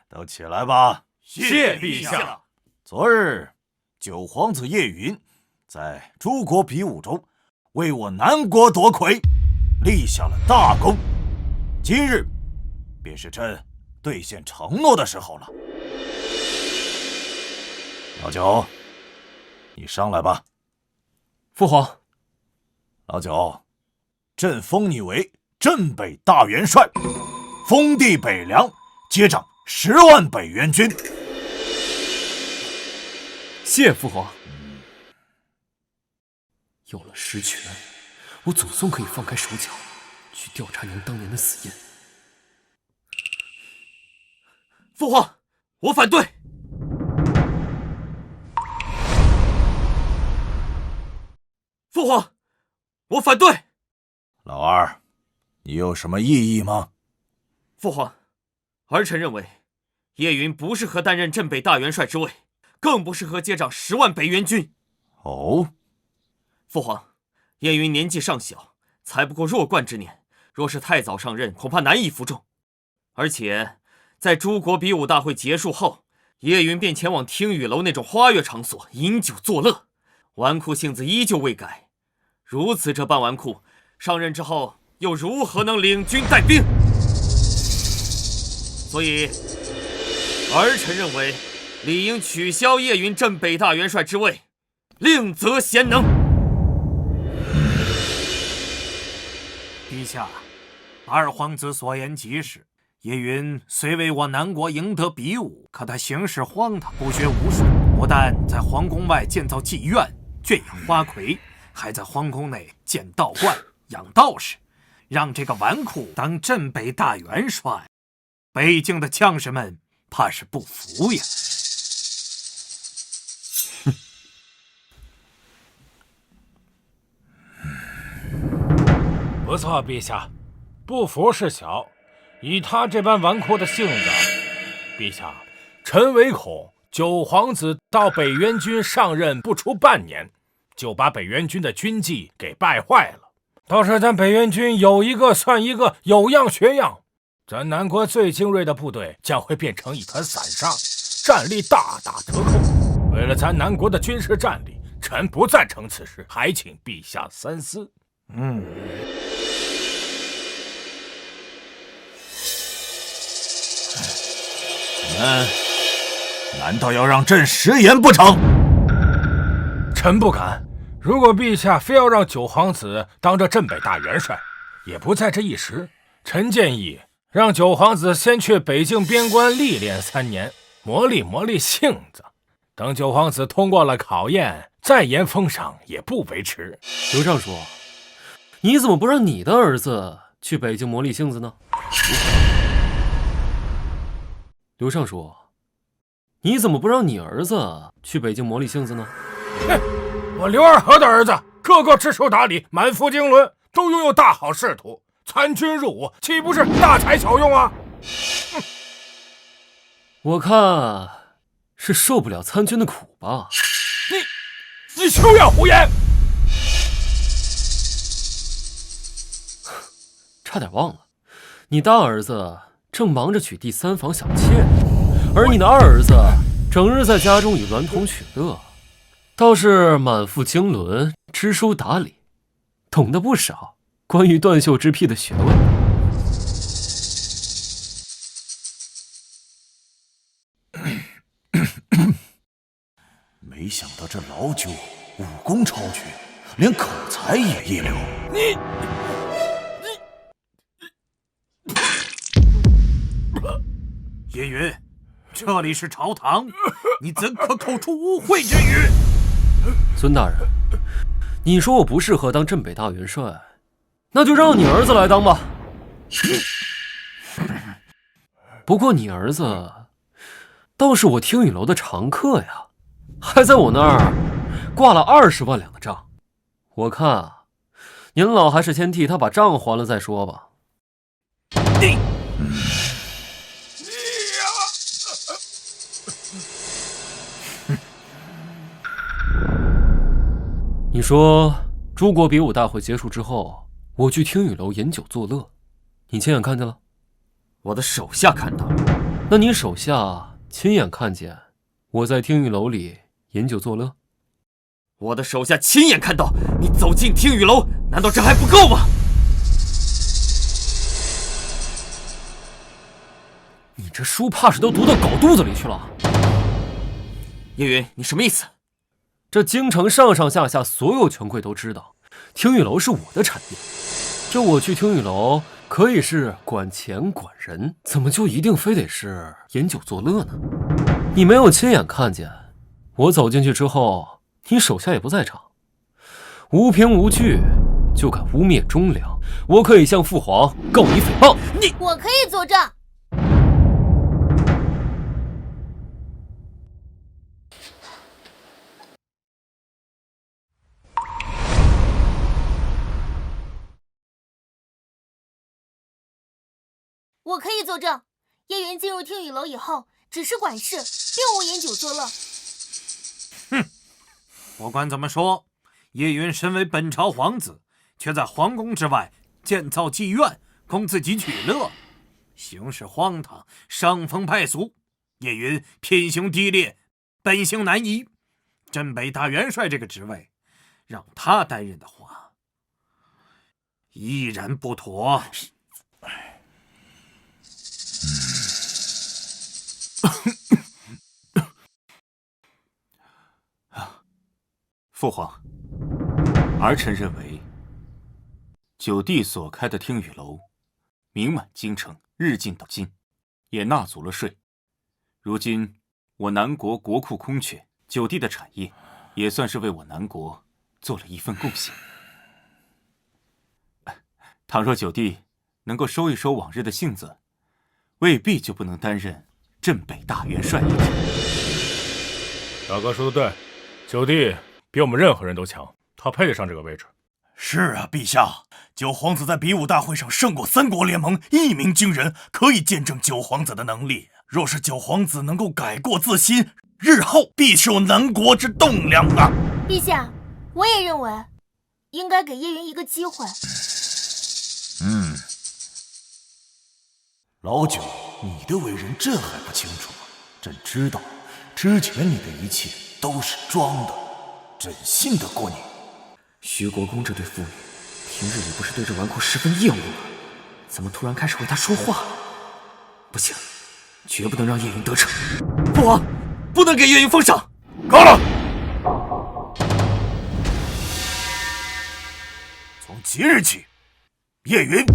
都起来吧。谢陛下。昨日九皇子叶云在诸国比武中为我南国夺魁，立下了大功。今日便是朕兑现承诺的时候了。老九，你上来吧。父皇。老九，朕封你为镇北大元帅，封地北凉，接掌10万北元军。谢父皇。有了实权，我总算可以放开手脚，去调查娘当年的死因。父皇，我反对。父皇，我反对。老二，你有什么异议吗？父皇，儿臣认为，叶云不适合担任镇北大元帅之位，更不适合接掌10万北元军。哦，父皇，叶云年纪尚小，才不过弱冠之年，若是太早上任，恐怕难以服众。而且，在诸国比武大会结束后，叶云便前往听雨楼那种花月场所饮酒作乐，纨绔性子依旧未改。如此这般纨绔，上任之后又如何能领军带兵？所以，儿臣认为，理应取消叶云镇北大元帅之位，另择贤能。陛下，二皇子所言极是。叶云虽为我南国赢得比武，可他行事荒唐，不学无术，不但在皇宫外建造妓院，圈养花魁，还在皇宫内建道观，养道士，让这个纨绔当镇北大元帅，北境的将士们怕是不服呀。不错，陛下，不服是小，以他这般纨绔的性子，陛下，臣唯恐九皇子到北元军上任不出半年，就把北元军的军纪给败坏了。到时咱北元军有一个算一个，有样学样，咱南国最精锐的部队将会变成一团散沙，战力大打折扣。为了咱南国的军事战力，臣不赞成此事，还请陛下三思。你们难道要让朕食言不成？臣不敢。如果陛下非要让九皇子当这镇北大元帅，也不在这一时。臣建议让九皇子先去北境边关历练3年，磨砺磨砺性子。等九皇子通过了考验，再言封赏也不为迟。刘尚书，你怎么不让你的儿子去北京磨砺性子呢？刘尚书，你怎么不让你儿子去北京磨砺性子呢？我刘二和的儿子个个知书达理，满腹经纶，都拥有大好仕途，参军入伍岂不是大材小用啊？我看是受不了参军的苦吧。你休要胡言！差点忘了，你大儿子正忙着娶第三房小妾，而你的二儿子整日在家中与娈童取乐，倒是满腹经纶，知书达理，懂得不少关于断袖之癖的学问。没想到这老九武功超群，连口才也一流。叶云，这里是朝堂，你怎可口出污秽之语？孙大人，你说我不适合当镇北大元帅，那就让你儿子来当吧。不过你儿子倒是我听雨楼的常客呀，还在我那儿挂了20万两的账。我看您老还是先替他把账还了再说吧。你说诸国比武大会结束之后，我去听雨楼饮酒作乐，你亲眼看见了？我的手下看到了。那你手下亲眼看见我在听雨楼里饮酒作乐？我的手下亲眼看到你走进听雨楼，难道这还不够吗？你这书怕是都读到狗肚子里去了。叶云，你什么意思？这京城上上下下所有权贵都知道，听雨楼是我的产业。这我去听雨楼可以是管钱管人，怎么就一定非得是饮酒作乐呢？你没有亲眼看见，我走进去之后，你手下也不在场，无凭无据就敢污蔑忠良，我可以向父皇告你诽谤。我可以作证。我可以作证，叶云进入听雨楼以后，只是管事，并无饮酒作乐。哼，不管怎么说，叶云身为本朝皇子，却在皇宫之外建造妓院，供自己取乐，行事荒唐，伤风败俗。叶云品行低劣，本性难移。镇北大元帅这个职位，让他担任的话，依然不妥。父皇，儿臣认为，九弟所开的听雨楼，名满京城，日进斗金，也纳足了税。如今我南国国库空缺，九弟的产业也算是为我南国做了一份贡献。倘若九弟能够收一收往日的性子，未必就不能担任镇北大元帅一职。大哥说的对，九弟比我们任何人都强，他配得上这个位置。是啊，陛下，九皇子在比武大会上胜过3国联盟，一鸣惊人，可以见证九皇子的能力。若是九皇子能够改过自新，日后必受南国之栋梁啊！陛下，我也认为应该给叶云一个机会。老九，你的为人朕还不清楚吗？朕知道，之前你的一切都是装的，朕信得过你。徐国公这对父女，平日里不是对这纨绔十分厌恶吗？怎么突然开始为他说话？不行，绝不能让叶云得逞。父王，不能给叶云封赏。够了！从即日起，叶云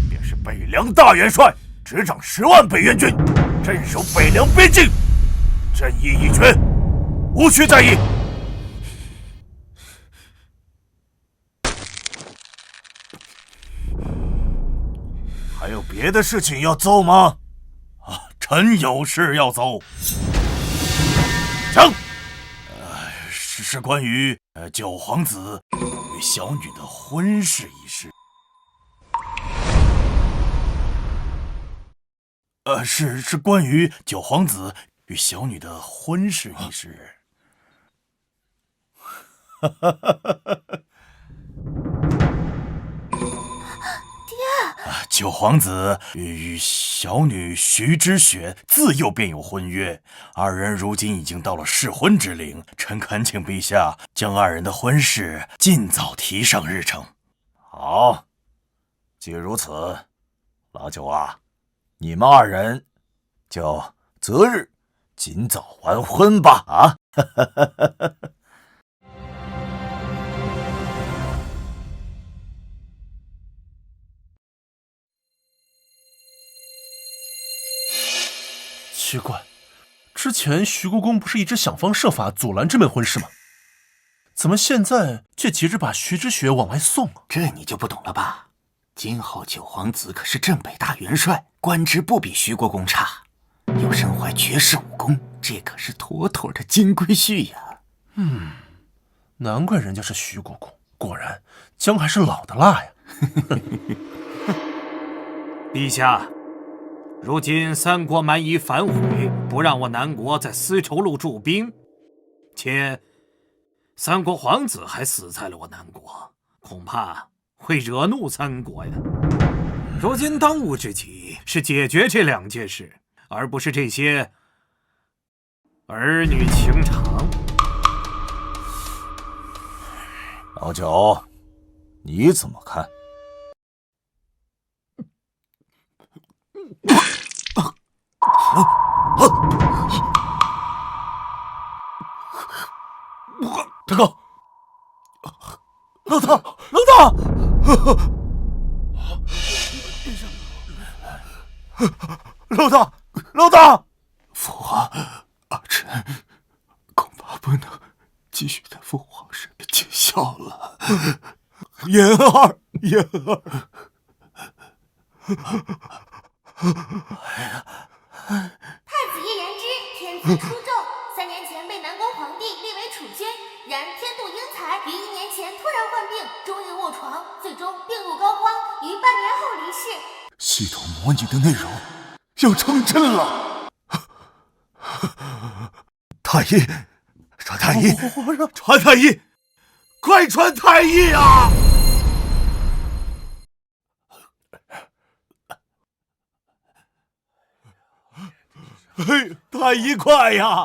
便是北凉大元帅，执掌10万北援军，镇守北凉边境，朕意已决，无需再议。还有别的事情要奏吗？臣有事要奏。讲。是关于九皇子与小女的婚事一事。是关于九皇子与小女的婚事一事。九皇子与小女徐之雪自幼便有婚约，二人如今已经到了适婚之龄，臣恳请陛下将二人的婚事尽早提上日程。好，既如此，老九啊，你们二人就择日尽早完婚吧！啊！奇怪，之前徐国公不是一直想方设法阻拦这门婚事吗？怎么现在却急着把徐之雪往外送啊？这你就不懂了吧？今后九皇子可是镇北大元帅，官职不比徐国公差，又身怀绝世武功，这可是妥妥的金龟婿呀！难怪人家是徐国公，果然姜还是老的辣呀！陛下。如今三国蛮夷反悔，不让我南国在丝绸路驻兵，且三国皇子还死在了我南国，恐怕会惹怒三国呀。如今当务之急是解决这两件事，而不是这些儿女情长。老九，你怎么看？大哥，老大，老大，老大，老大！父皇，儿臣恐怕不能继续在父皇身边尽孝了。言儿，言儿。太子叶延之天资出众，3年前被南宫皇帝立为储君，然天妒英才，于1年前突然患病，终日卧床，最终病入膏肓，于半年后离世。系统模拟的内容要成真了！太医，传太医，传太医，快传太医啊！太医快呀！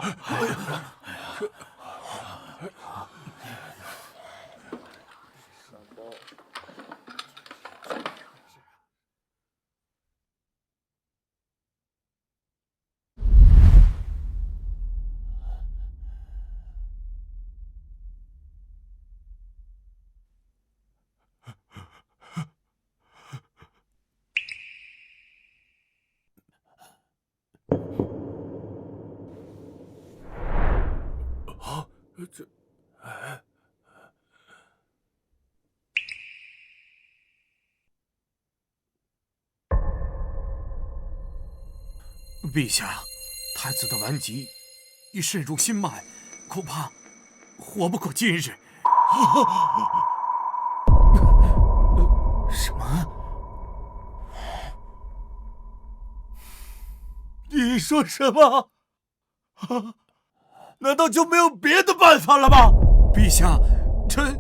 陛下，太子的顽疾已渗入心脉，恐怕活不过今日。什么？你说什么？难道就没有别的办法了吗？陛下，臣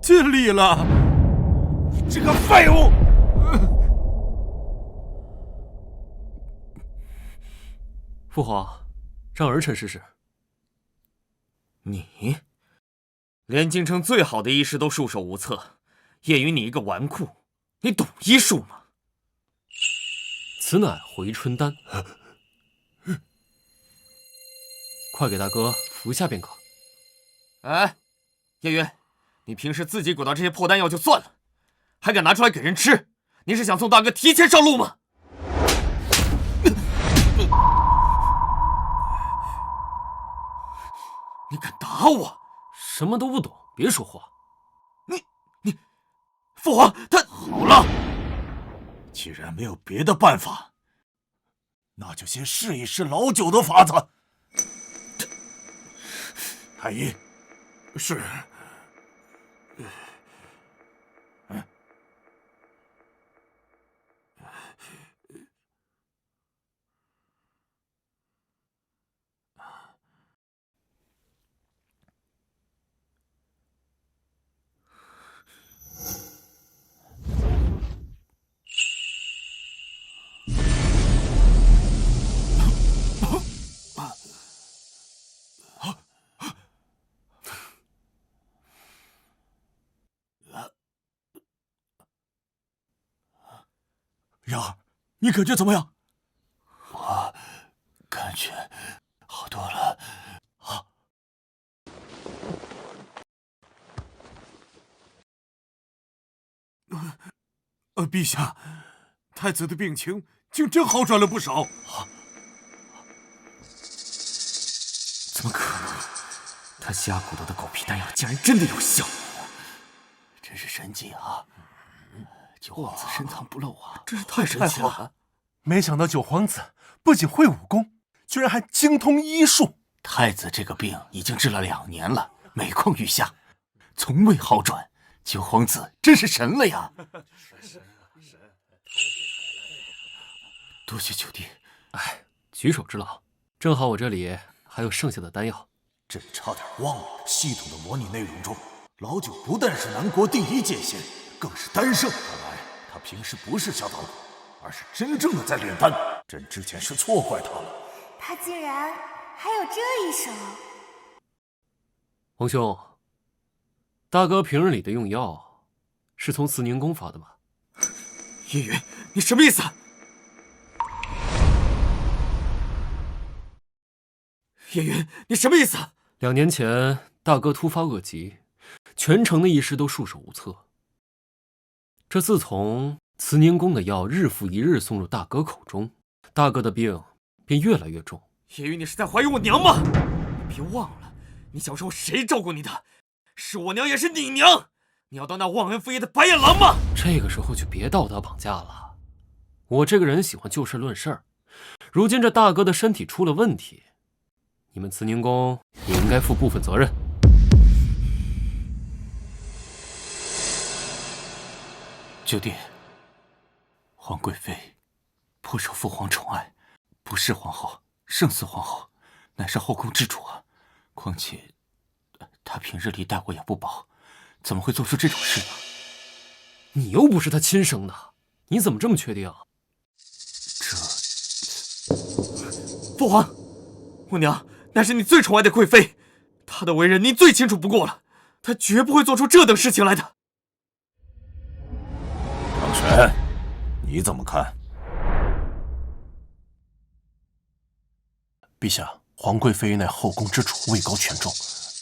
尽力了。这个废物！父皇，让儿臣试试。你连京城最好的医师都束手无策，叶云你一个纨绔，你懂医术吗？此乃回春丹，快给大哥服下便可。哎，叶云，你平时自己鼓捣这些破丹药就算了，还敢拿出来给人吃？你是想送大哥提前上路吗？你敢打我？什么都不懂，别说话。你父皇，他好了，既然没有别的办法，那就先试一试老九的法子。太医，是。然儿，你感觉怎么样？我感觉好多了。陛下，太子的病情竟真好转了不少。怎么可能？他下蛊毒的狗皮丹药竟然真的有效！真是神迹啊！九皇子深藏不露啊，真是太神奇了！没想到九皇子不仅会武功，居然还精通医术。太子这个病已经治了2年了，每况愈下，从未好转。九皇子真是神了呀！多谢九弟。哎，举手之劳。正好我这里还有剩下的丹药。朕差点忘了，系统的模拟内容中，老九不但是南国第1剑仙，更是丹圣。看来他平时不是小捣鬼，而是真正的在炼丹。朕之前是错怪他了。他竟然还有这一手。皇兄，大哥平日里的用药是从慈宁宫发的吧？叶云，你什么意思？叶云，你什么意思？2年前大哥突发恶疾，全城的医师都束手无策。这自从慈宁宫的药日复一日送入大哥口中，大哥的病便越来越重。叶云，你是在怀疑我娘吗？别忘了，你小时候谁照顾你的？是我娘，也是你娘。你要当那忘恩负义的白眼狼吗？这个时候就别道德绑架了。我这个人喜欢就事论事。如今这大哥的身体出了问题，你们慈宁宫也应该负部分责任。九弟，皇贵妃颇受父皇宠爱，不是皇后胜似皇后，乃是后宫之主啊。况且她平日里待我也不薄，怎么会做出这种事呢？你又不是她亲生的，你怎么这么确定？父皇，我娘乃是你最宠爱的贵妃，她的为人您最清楚不过了，她绝不会做出这等事情来的。唐玄，你怎么看？陛下，皇贵妃乃后宫之主，位高权重，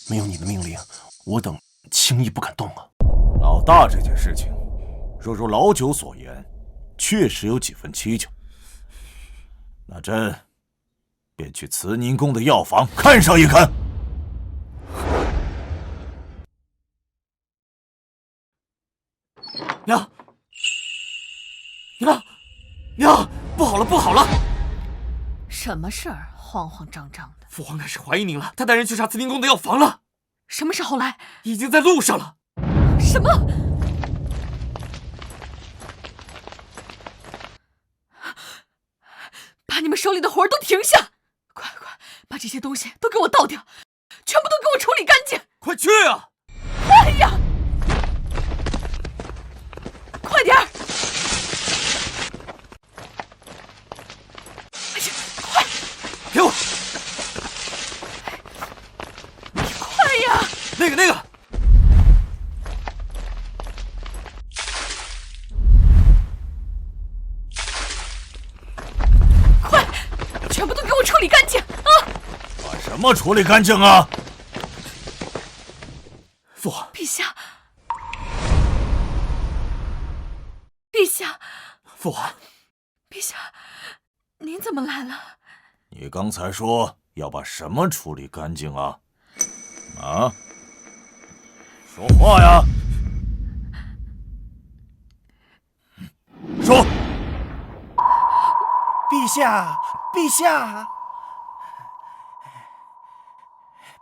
没有你的命令，我等轻易不敢动啊。老大这件事情，若如老九所言，确实有几分蹊跷。那朕便去慈宁宫的药房看上一看。娘，娘，不好了，不好了！什么事儿？慌慌张张的。父皇开始怀疑您了，他带人去查慈宁宫的药房了。什么时候来？已经在路上了。什么？把你们手里的活儿都停下！快，把这些东西都给我倒掉，全部都给我处理干净！快去啊！快呀！快点儿！哎呀，快！给我！快呀！那个！快！全部都给我处理干净啊！把什么处理干净啊？父皇，陛下，陛下，父皇，陛下，您怎么来了？你刚才说要把什么处理干净啊？啊？说话呀！说。陛下，陛下，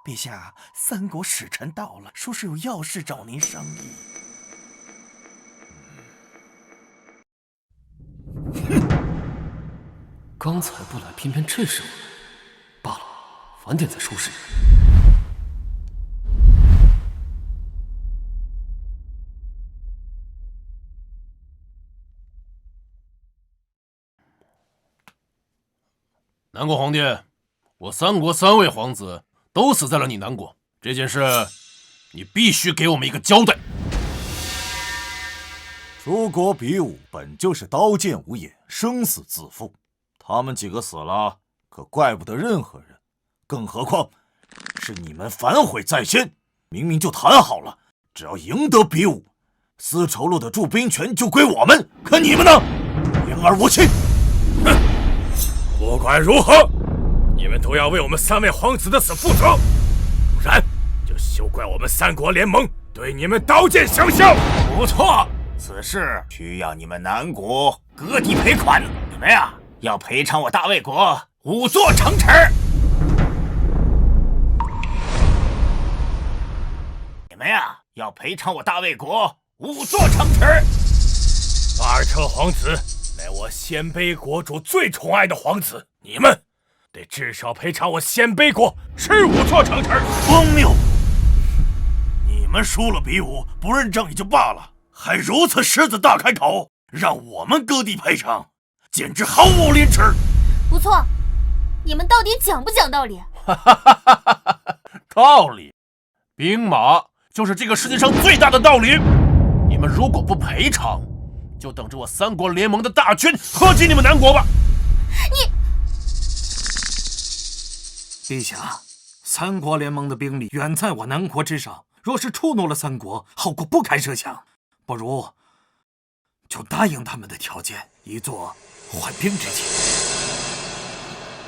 陛下，三国使臣到了，说是有要事找您商议。刚才不来，偏偏这时候来，罢了，晚点再收拾。南国皇帝，我三国3位皇子都死在了你南国，这件事你必须给我们一个交代。诸国比武本就是刀剑无眼，生死自负，他们几个死了，可怪不得任何人，更何况是你们反悔在先，明明就谈好了，只要赢得比武，丝绸路的驻兵权就归我们，可你们呢？言而无信。哼！不管如何，你们都要为我们3位皇子的死负责，不然就休怪我们三国联盟对你们刀剑相向。不错，此事需要你们南国割地赔款，你们呀要赔偿我大魏国5座城池。你们呀要赔偿我大魏国5座城池。二车皇子乃我鲜卑国主最宠爱的皇子，你们得至少赔偿我鲜卑国15座城池。荒谬！你们输了比武，不认账也就罢了，还如此狮子大开口，让我们割地赔偿，简直毫无廉耻。不错，你们到底讲不讲道理？道理，兵马就是这个世界上最大的道理。你们如果不赔偿，就等着我三国联盟的大军喝进你们南国吧！陛下，三国联盟的兵力远在我南国之上，若是触怒了三国，后果不堪设想。不如就答应他们的条件，以作缓兵之计。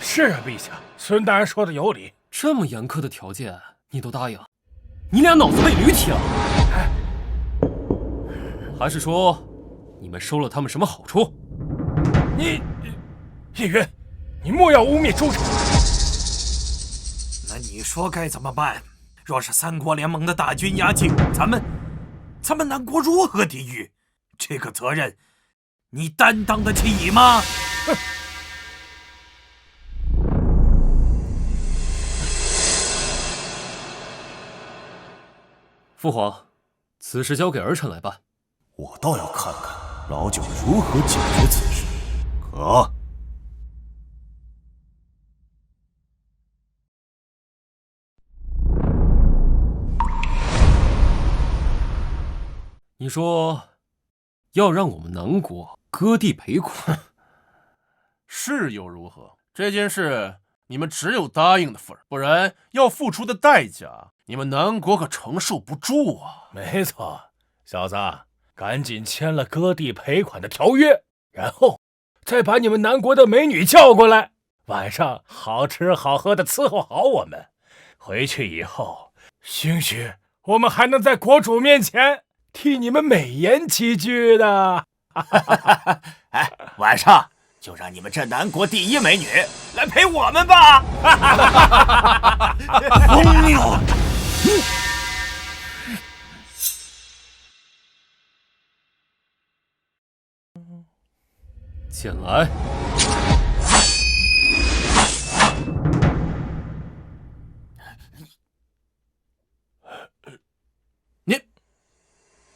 是啊，陛下，孙大人说的有理。这么严苛的条件你都答应？你俩脑子被驴踢了？还是说你们收了他们什么好处？叶云，你莫要污蔑诸臣。那你说该怎么办？若是三国联盟的大军压境，咱们南国如何抵御？这个责任，你担当得起吗？哼！父皇，此事交给儿臣来办。我倒要看看老九如何解决此事。可你说要让我们南国割地赔款，是又如何？这件事你们只有答应的份儿，不然要付出的代价，你们南国可承受不住啊！没错，小子，赶紧签了割地赔款的条约，然后再把你们南国的美女叫过来，晚上好吃好喝的伺候好我们。回去以后，兴许我们还能在国主面前替你们美言几句的。哎，晚上就让你们这南国第一美女来陪我们吧！荒谬！剑来！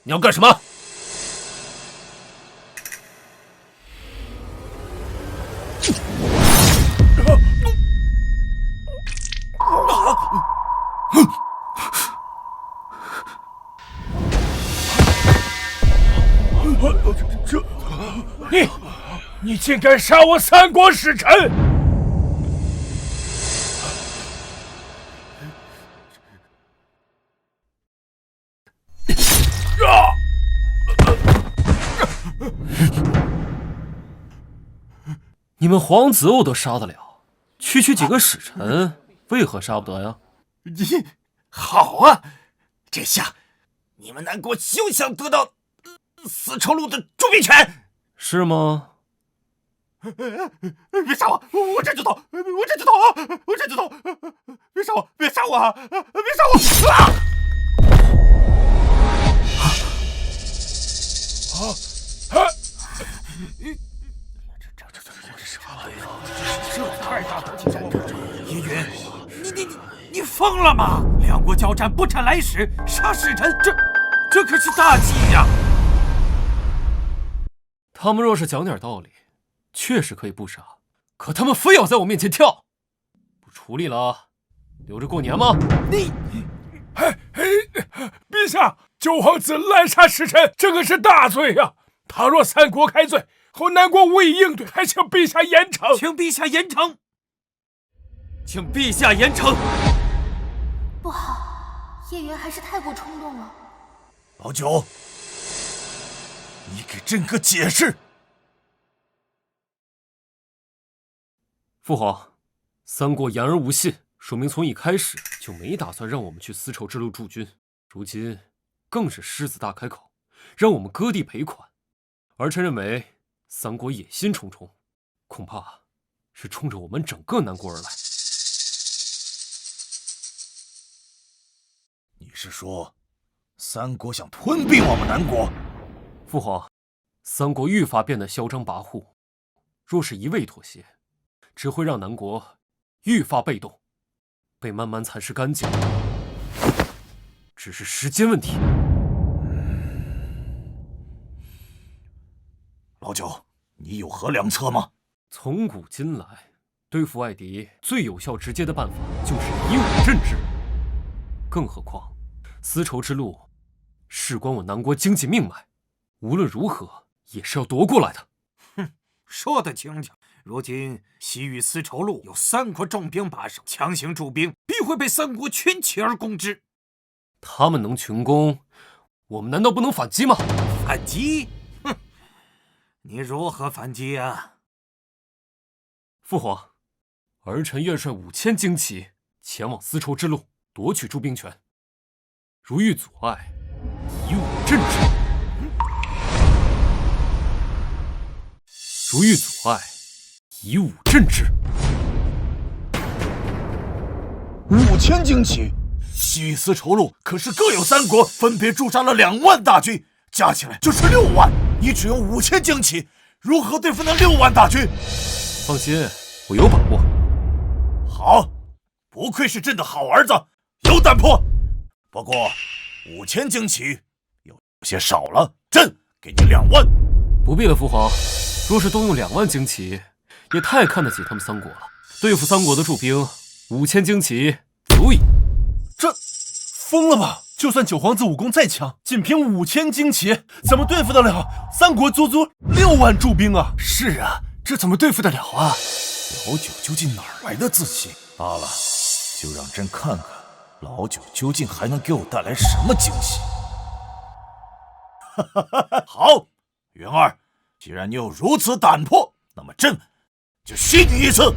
你要干什么？你竟敢杀我三国使臣！你们皇子我都杀得了，区区几个使臣，为何杀不得呀？好啊，这下你们南国休想得到丝绸路的驻兵权。是吗？别杀我！我这就走！我这就走啊！我这就走！别杀我！别杀我啊！别杀我！啊！这太大的挑战！叶云，你疯了吗？两国交战，不斩来使，杀使臣，这可是大忌呀！他们若是讲点道理，确实可以不杀，可他们非要在我面前跳，不处理了，留着过年吗？陛下，九皇子滥杀使臣，这个是大罪呀！他若三国开罪，后南国无以应对，还请陛下严惩。请陛下严惩。请陛下严惩。不好，叶云还是太过冲动了。老九，你给朕个解释。父皇，三国言而无信，说明从一开始就没打算让我们去丝绸之路驻军，如今更是狮子大开口，让我们割地赔款。儿臣认为三国野心重重，恐怕是冲着我们整个南国而来。你是说三国想吞并我们南国？父皇，三国愈发变得嚣张跋扈，若是一味妥协，只会让南国愈发被动，被慢慢蚕食干净，只是时间问题。老九，你有何良策吗？从古今来，对付外敌最有效直接的办法就是以武镇之。更何况，丝绸之路事关我南国经济命脉，无论如何也是要夺过来的。哼，说得轻巧。如今西域丝绸路有3国重兵把守，强行驻兵，必会被三国群起而攻之。他们能群攻，我们难道不能反击吗？反击？哼，你如何反击啊？父皇，儿臣愿率5000精骑前往丝绸之路，夺取驻兵权。如遇阻碍，以武镇之。如遇阻碍，以武镇之。5000精骑，西域丝绸路可是各有3国分别驻扎了2万大军，加起来就是6万。你只用5000精骑，如何对付那6万大军？放心，我有把握。好，不愧是朕的好儿子，有胆魄。不过5000精骑有些少了，朕给你2万。不必了，父皇。若是动用2万精骑，也太看得起他们三国了。对付三国的驻兵，5000精骑足矣。这疯了吧？就算九皇子武功再强，仅凭5000精骑，怎么对付得了三国足6万驻兵啊？是啊，这怎么对付得了啊？老九究竟哪儿来的自信？罢了，就让朕看看老九究竟还能给我带来什么惊喜。好，元儿，既然你有如此胆魄，那么朕就信你一次。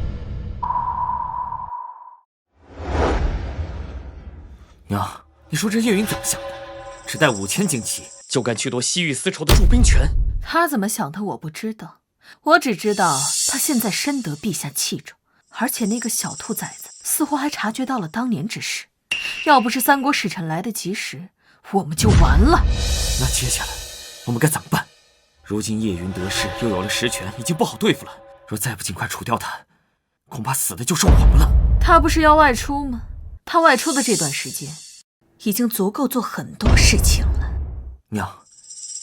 娘，你说这叶云怎么想的？只带5000精骑就敢去夺西域丝绸的驻兵权？他怎么想的我不知道，我只知道他现在深得陛下器重，而且那个小兔崽子似乎还察觉到了当年之事。要不是三国使臣来得及时，我们就完了。那接下来我们该怎么办？如今叶云得势，又有了实权，已经不好对付了。若再不尽快除掉他，恐怕死的就是我们了。他不是要外出吗？他外出的这段时间，已经足够做很多事情了。娘，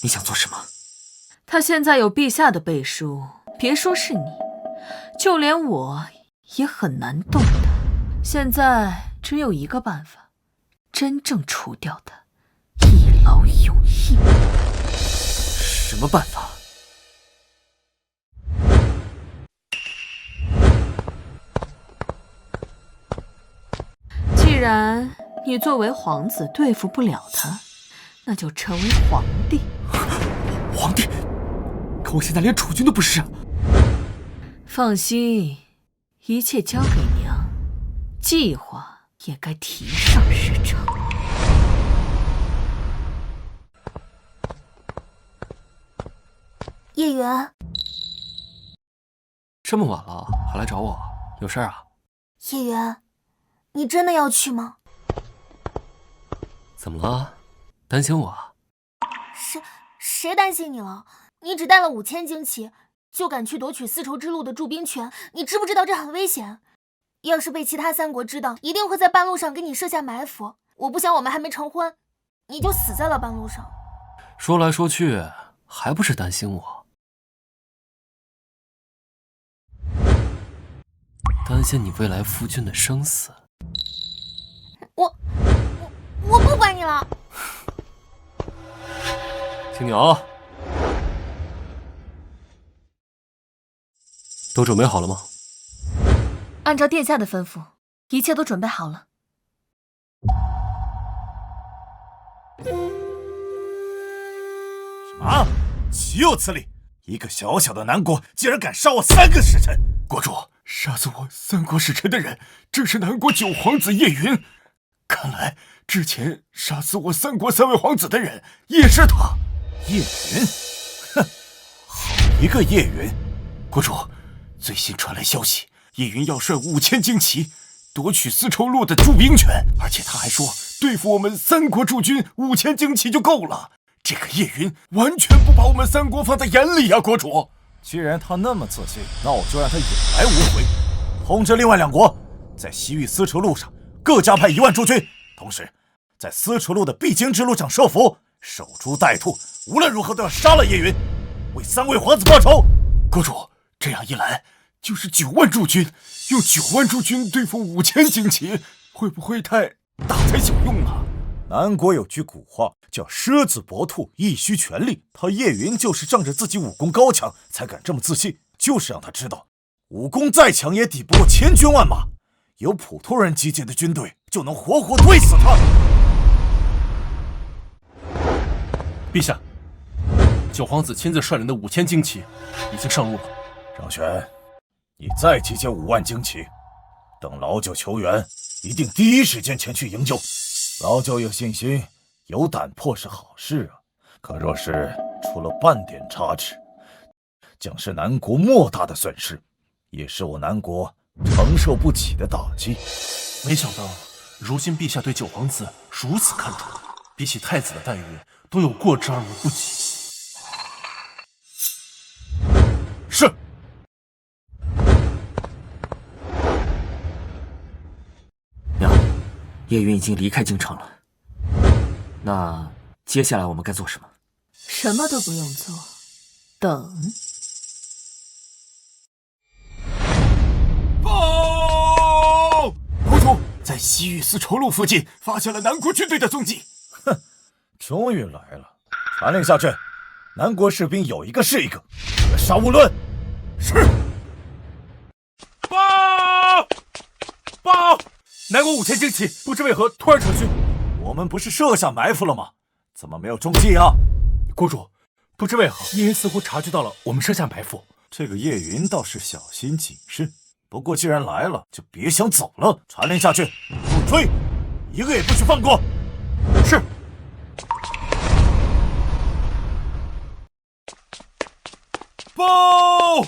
你想做什么？他现在有陛下的背书，别说是你，就连我也很难动他。现在只有一个办法，真正除掉他，一劳永逸。什么办法？既然你作为皇子对付不了他，那就成为皇帝。皇帝？可我现在连储君都不是啊！放心，一切交给娘，计划也该提上日程。叶云，这么晚了还来找我，有事啊？叶云，你真的要去吗？怎么了？担心我啊？谁担心你了？你只带了5000旌旗，就敢去夺取丝绸之路的驻兵权，你知不知道这很危险？要是被其他3国知道，一定会在半路上给你设下埋伏。我不想我们还没成婚，你就死在了半路上。说来说去，还不是担心我，担心你未来夫君的生死。我不管你了。青鸟，都准备好了吗？按照殿下的吩咐，一切都准备好了。什么？岂有此理！一个小小的南国，竟然敢杀我3个使臣！国主，杀死我3国使臣的人，正是南国9皇子叶云。看来之前杀死我3国3位皇子的人，也是他。叶云，哼，好一个叶云！国主，最新传来消息，叶云要率5000旌旗夺取丝绸路的驻兵权，而且他还说对付我们3国驻军5000旌旗就够了。这个叶云完全不把我们3国放在眼里啊，国主！既然他那么自信，那我就让他有来无回。通知另外2国，在西域丝绸路上各加派1万驻军，同时在丝绸路的必经之路上设伏，守株待兔，无论如何都要杀了叶云，为3位皇子报仇。国主，这样一来就是9万驻军，用9万驻军对付5000旌旗，会不会太大材小用了？南国有句古话叫狮子搏兔，一须全力。他叶云就是仗着自己武功高强才敢这么自信，就是让他知道武功再强也抵不过千军万马，有普通人集结的军队就能活活推死他。陛下，9皇子亲自率领的5000旌旗已经上路了。张玄，你再集结5万旌旗，等老九求援，一定第一时间前去营救。老九有信心，有胆魄是好事啊，可若是出了半点差池，将是南国莫大的损失，也是我南国承受不起的打击。没想到如今陛下对9皇子如此看重，比起太子的待遇都有过之而无不及。是。娘，叶云已经离开京城了，那接下来我们该做什么？什么都不用做，等。报！国主，在西域丝绸路附近发现了南国军队的踪迹。哼，终于来了！传令下去，南国士兵有一个是一个，绝杀无论。是。报！南国5000旌旗不知为何突然撤军。我们不是设下埋伏了吗？怎么没有中计啊？国主，不知为何叶云似乎察觉到了我们设下埋伏。这个叶云倒是小心谨慎，不过既然来了，就别想走了。传令下去，不追，一个也不许放过。是。报！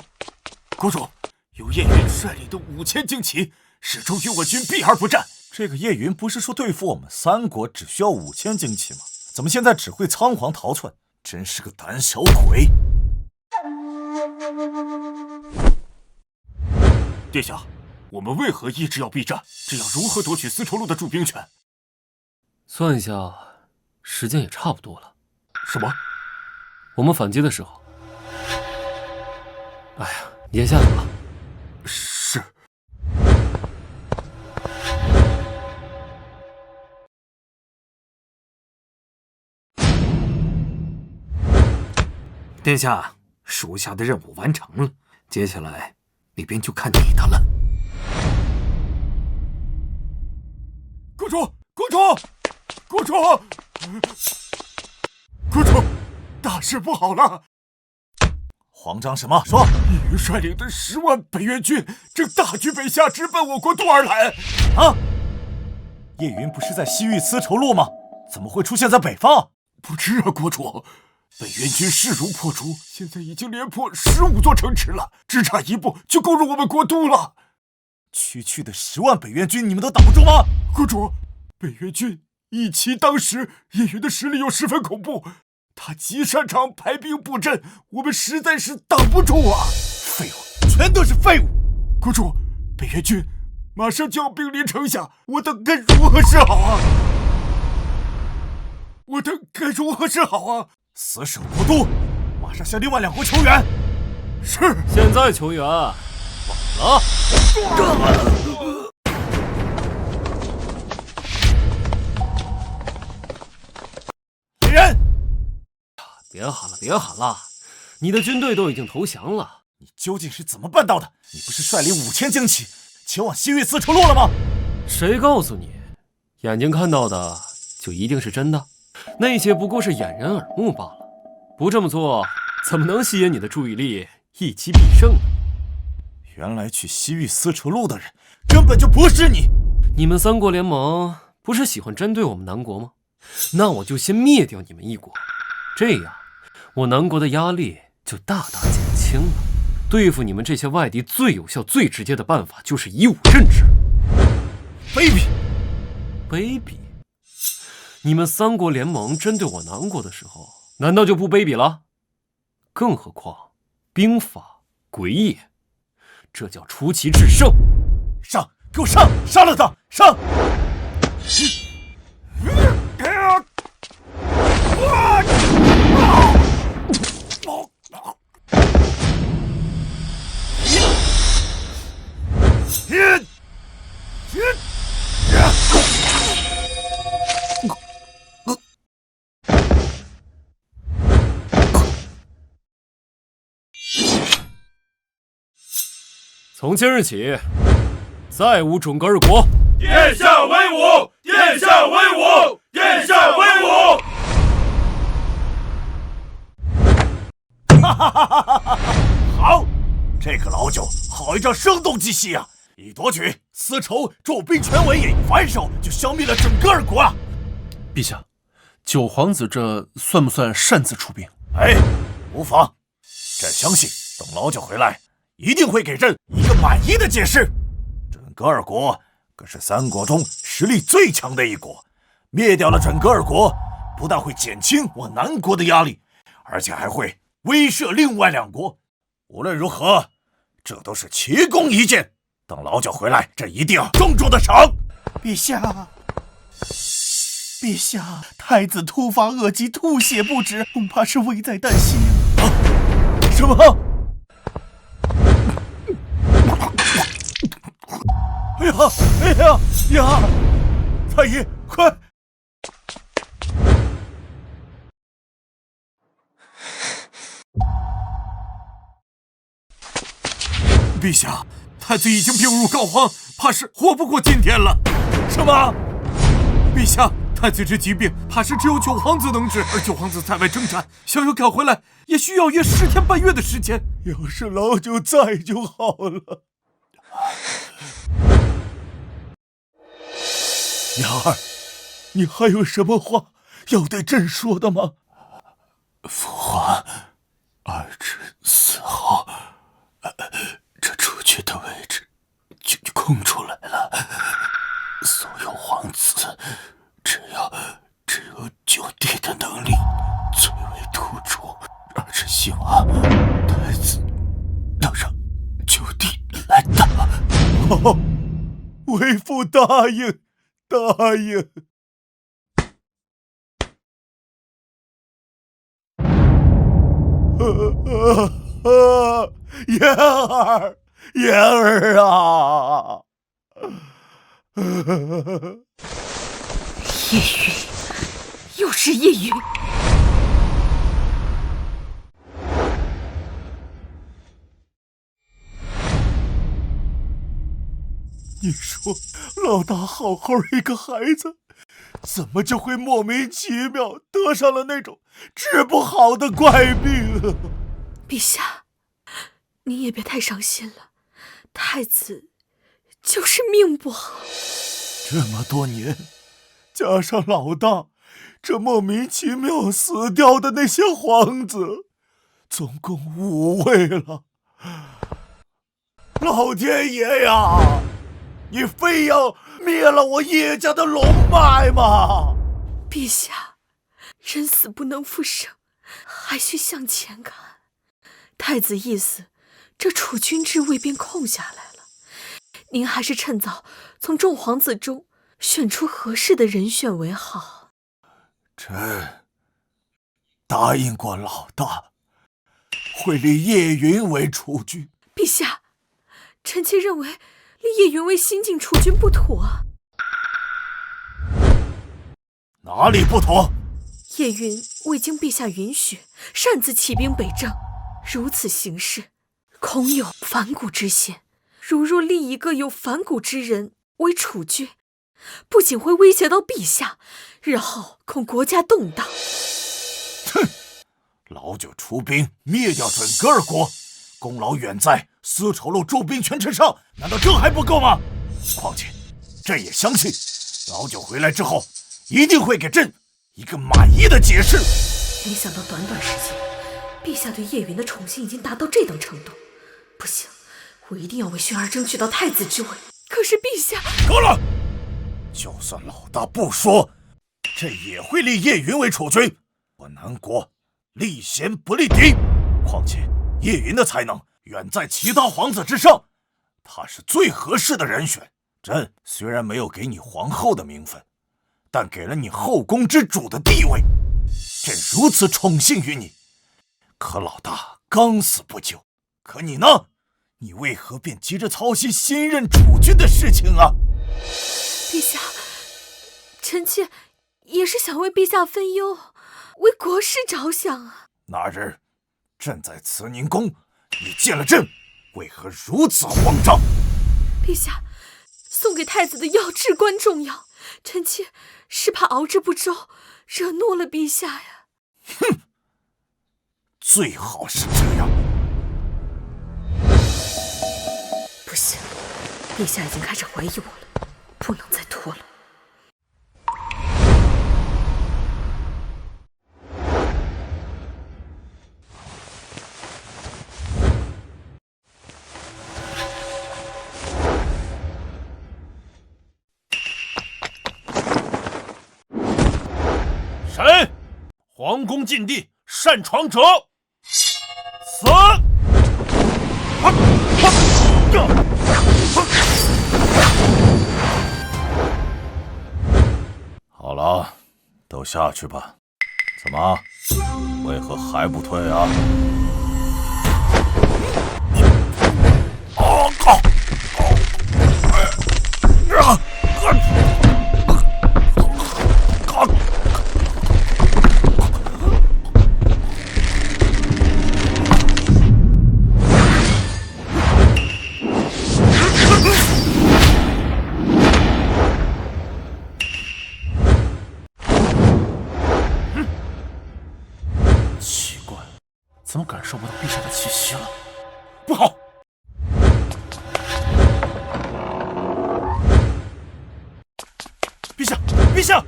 国主，由叶云率领的5000旌旗始终与我军避而不战。这个叶云不是说对付我们3国只需要5000旌旗吗？怎么现在只会仓皇逃窜？真是个胆小鬼！殿下，我们为何一直要避战？这样如何夺取丝绸路的驻兵权？算一下，时间也差不多了。什么？我们反击的时候，哎呀，你先下去吧。是。殿下，属下的任务完成了，接下来那边就看你的了。公主，公主，公主，公主，大事不好了！慌张什么？说！叶云率领的10万北越军正大举北下，直奔我国都而来。啊！叶云不是在西域丝绸路吗？怎么会出现在北方？不知啊，国主。北元军势如破竹，现在已经连破15座城池了，只差一步就攻入我们国都了。区的10万北元军，你们都挡不住吗？国主，北元军一骑当十，叶云的实力又十分恐怖，他极擅长排兵布阵，我们实在是挡不住啊！废物，全都是废物！国主，北元军马上就要兵临城下，我等该如何是好啊？死守国都，马上向另外2国求援。是。现在求援，晚了。来人！别喊了，你的军队都已经投降了。你究竟是怎么办到的？你不是率领5000精骑前往西域丝绸路了吗？谁告诉你，眼睛看到的就一定是真的？那些不过是掩人耳目罢了。不这么做，怎么能吸引你的注意力，一击必胜呢？原来去西域丝绸路的人根本就不是你！你们3国联盟不是喜欢针对我们南国吗？那我就先灭掉你们一国，这样我南国的压力就大大减轻了。对付你们这些外敌最有效、最直接的办法就是以武镇之。卑鄙！你们3国联盟针对我南国的时候，难道就不卑鄙了？更何况兵法诡也，这叫出奇制胜。上，给我上！杀了他！上！从今日起，再无准噶尔国。殿下威武！殿下威武！殿下威武！哈哈哈哈哈！好，这个老九好一张声东击西啊！一夺取丝绸驻兵权为业，反手就消灭了整个2国啊！陛下，九皇子这算不算擅自出兵？无妨，朕相信等老九回来，一定会给朕一个满意的解释。整个2国可是3国中实力最强的一国，灭掉了整个2国，不但会减轻我南国的压力，而且还会威慑另外2国。无论如何，这都是奇功一件。等老九回来，朕一定要重重的赏。陛下，太子突发恶疾，吐血不止，恐怕是危在旦夕。什么？哎呀！太医，快！陛下，太子已经病入膏肓，怕是活不过今天了。什么？陛下，太子这疾病怕是只有九皇子能治，而九皇子在外征战，想要赶回来也需要约10天半月的时间。要是老九在就好了。娘儿，你还有什么话要对朕说的吗？父皇，儿臣死后，这出去的位置就空出来了。所有皇子，只有九弟的能力最为突出，儿臣希望太子能让九弟来打。为父答应。言儿啊！夜雨，又是夜雨。你说，老大好好一个孩子，怎么就会莫名其妙得上了那种治不好的怪病啊？陛下，你也别太伤心了，太子就是命不好。这么多年，加上老大，这莫名其妙死掉的那些皇子，总共5位了。老天爷呀，你非要灭了我叶家的龙脉吗？陛下，人死不能复生，还需向前看。太子意思，这储君之位便空下来了，您还是趁早从众皇子中选出合适的人选为好。臣答应过老大，会立叶云为储君。陛下，臣妾认为立叶云为新晋储君不妥啊。哪里不妥？叶云未经陛下允许，擅自起兵北征，如此行事，恐有反骨之嫌。若立一个有反骨之人为储君，不仅会威胁到陛下，日后恐国家动荡。哼！老九出兵灭掉准噶尔国，功劳远在丝绸路驻兵权之上，难道这还不够吗？况且朕也相信，老九回来之后一定会给朕一个满意的解释。没想到短短时间，陛下对叶云的宠幸已经达到这等程度。不行，我一定要为轩儿争取到太子之位。可是陛下……够了！就算老大不说，朕也会立叶云为储君。我南国立贤不立嫡，况且叶云的才能远在其他皇子之上，他是最合适的人选。朕虽然没有给你皇后的名分，但给了你后宫之主的地位。朕如此宠幸于你，可老大刚死不久，可你呢？你为何便急着操心新任储君的事情啊？陛下，臣妾也是想为陛下分忧，为国事着想啊。那日朕在慈宁宫，你见了朕，为何如此慌张？陛下，送给太子的药至关重要，臣妾是怕熬制不周，惹怒了陛下呀。哼，最好是这样。不行，陛下已经开始怀疑我了，不能再拖了。臣皇宫禁地擅闯者死。好了，都下去吧。怎么，为何还不退啊？怎么感受不到陛下的气息了？不好！陛下，陛下！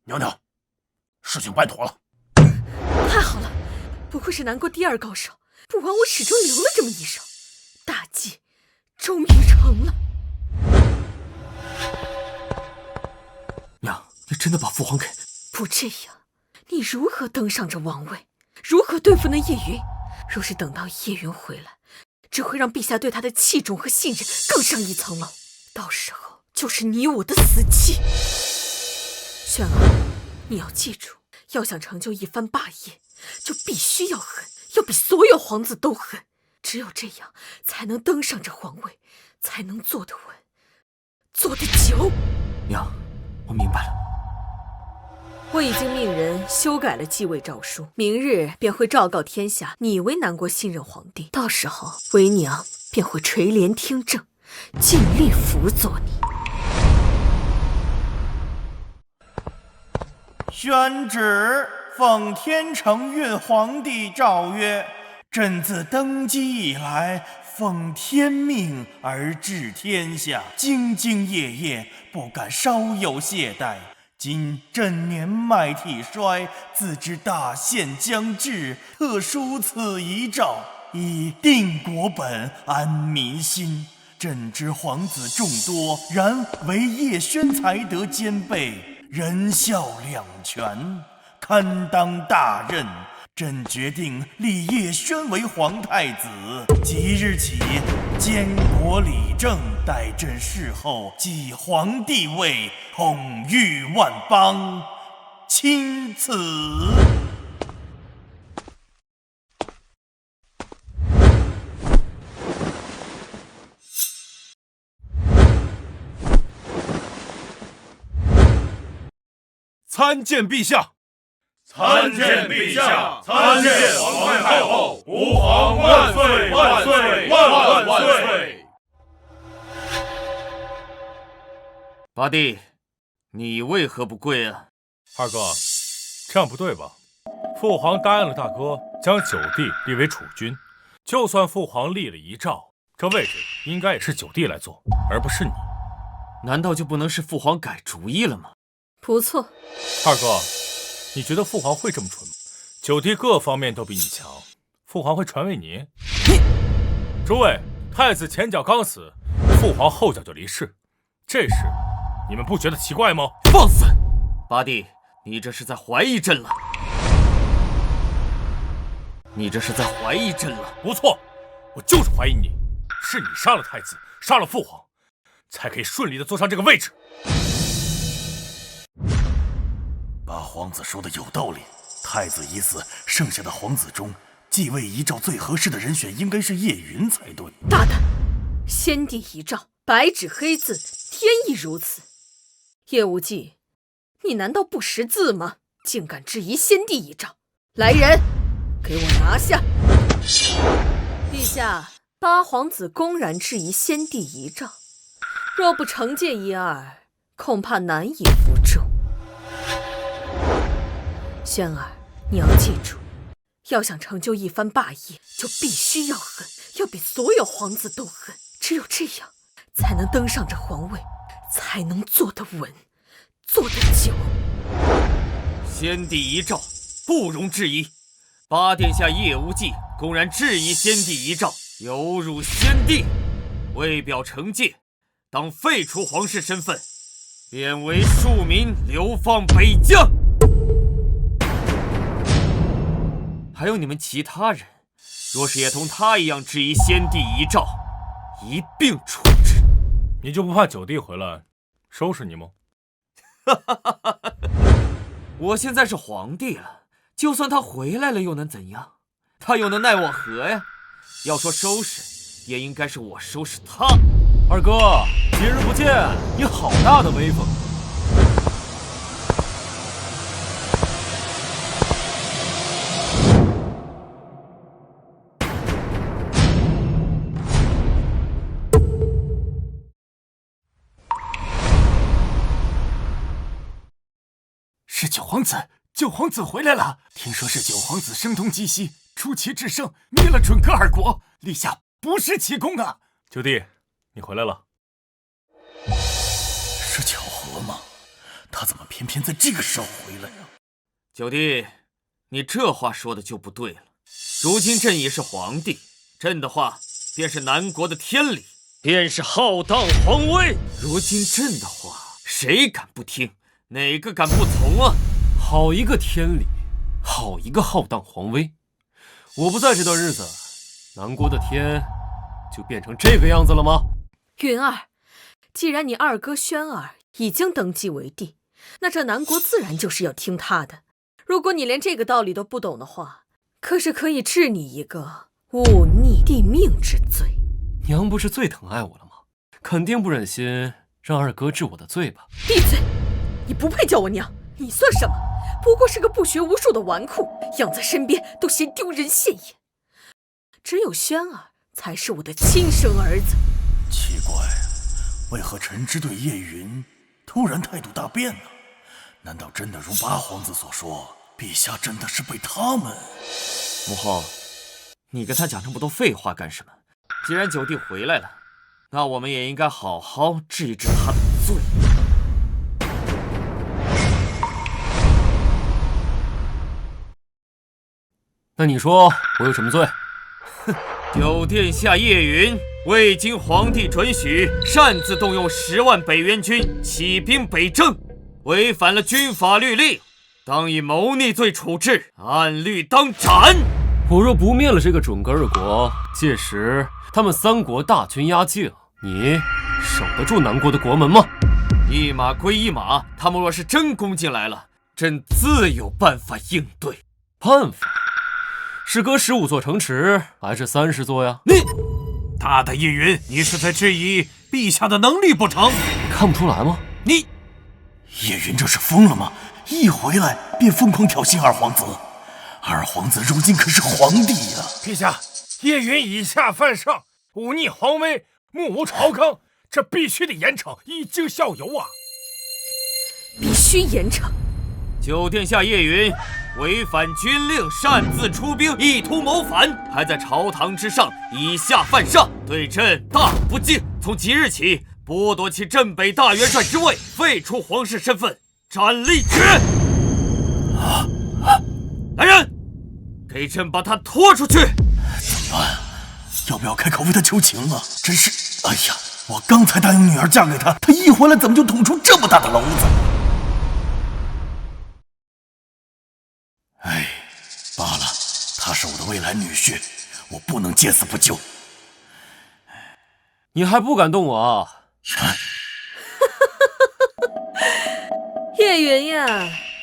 娘娘，事情办妥了。太好了，不愧是南国第2高手，不枉我始终留了这么一手。大计终于成了。娘，你真的把父皇给……不这样，你如何登上这王位？如何对付那叶云？若是等到叶云回来，只会让陛下对他的器重和信任更上一层楼。到时候就是你我的死期。轩儿，你要记住，要想成就一番霸业，就必须要狠，要比所有皇子都狠。只有这样，才能登上这皇位，才能坐得稳，坐得久。娘，我明白了。我已经命人修改了继位诏书，明日便会昭告天下，你为南国新任皇帝。到时候，为娘便会垂帘听政，尽力辅佐你。宣旨，奉天承运皇帝诏曰：朕自登基以来，奉天命而治天下，兢兢业业，不敢稍有懈怠。今朕年迈体衰，自知大限将至，特书此遗诏，以定国本，安民心。朕知皇子众多，然唯叶轩才德兼备，仁孝两全，堪当大任。朕决定立叶轩为皇太子，即日起监国理政，待朕逝后继皇帝位，统御万邦，钦此。参见陛下。参见陛下，参见皇太后，吾皇万岁万岁万万岁！八弟，你为何不跪啊？二哥，这样不对吧？父皇答应了大哥，将九弟立为储君。就算父皇立了遗诏，这位置应该也是九弟来做，而不是你。难道就不能是父皇改主意了吗？不错，二哥。你觉得父皇会这么蠢吗？九弟各方面都比你强，父皇会传位你？诸位，太子前脚刚死，父皇后脚就离世，这事你们不觉得奇怪吗？放肆！八弟，你这是在怀疑朕了。你这是在怀疑朕了。不错，我就是怀疑你，是你杀了太子，杀了父皇，才可以顺利的坐上这个位置。八皇子说的有道理，太子已死，剩下的皇子中，继位遗诏最合适的人选应该是叶云才对。大胆！先帝遗诏，白纸黑字，天意如此。叶无忌，你难道不识字吗？竟敢质疑先帝遗诏！来人，给我拿下！陛下，八皇子公然质疑先帝遗诏，若不惩戒一二，恐怕难以服众。轩儿，你要记住，要想成就一番霸业，就必须要狠，要比所有皇子都狠。只有这样，才能登上这皇位，才能坐得稳，坐得久。先帝遗诏不容置疑，八殿下叶无忌公然质疑先帝遗诏，有辱先帝，为表惩戒，当废除皇室身份，贬为庶民，流放北疆。还有你们其他人，若是也同他一样质疑先帝遗诏，一并处置。你就不怕九弟回来收拾你吗？我现在是皇帝了，就算他回来了又能怎样？他又能奈我何呀？要说收拾，也应该是我收拾他。二哥，今日不见，你好大的威风！是九皇子，九皇子回来了。听说是九皇子声东击西，出奇制胜，灭了准噶尔国。陛下不是奇功啊！九弟，你回来了。是巧合吗？他怎么偏偏在这个时候回来呀？九弟，你这话说的就不对了。如今朕已是皇帝，朕的话便是南国的天理，便是浩荡皇威。如今朕的话，谁敢不听？哪个敢不从啊？好一个天理，好一个浩荡皇威！我不在这段日子，南国的天就变成这个样子了吗？云儿，既然你二哥轩儿已经登基为帝，那这南国自然就是要听他的。如果你连这个道理都不懂的话，可是可以治你一个忤逆帝命之罪。娘不是最疼爱我了吗？肯定不忍心让二哥治我的罪吧？闭嘴！你不配叫我娘，你算什么？不过是个不学无术的纨绔，养在身边都嫌丢人现眼。只有轩儿才是我的亲生儿子。奇怪，为何臣之对叶云突然态度大变呢？难道真的如八皇子所说，陛下真的是被他们……母后，你跟他讲这么多废话干什么？既然九弟回来了，那我们也应该好好治一治他的罪。那你说我有什么罪？九殿下叶云未经皇帝准许，擅自动用10万北元军起兵北征，违反了军法律令，当以谋逆罪处置，按律当斩。我若不灭了这个准噶尔国，届时他们3国大军压境，你守得住南国的国门吗？一码归一码，他们若是真攻进来了，朕自有办法应对。办法？是割15座城池，还是30座呀？大胆叶云，你是在质疑陛下的能力不成？看不出来吗？叶云这是疯了吗？一回来便疯狂挑衅二皇子，二皇子如今可是皇帝呀！陛下，叶云以下犯上，忤逆皇威，目无朝纲，这必须得严惩，以儆效尤啊！必须严惩。九殿下叶云违反军令，擅自出兵，意图谋反，还在朝堂之上以下犯上，对朕大不敬。从即日起，剥夺其镇北大元帅之位，废除皇室身份，斩立决。来人，给朕把他拖出去！怎么办？要不要开口为他求情啊？真是，哎呀，我刚才答应女儿嫁给他，他一回来怎么就捅出这么大的篓子？哎，罢了，他是我的未来女婿，我不能见死不救。你还不敢动我啊？叶云呀，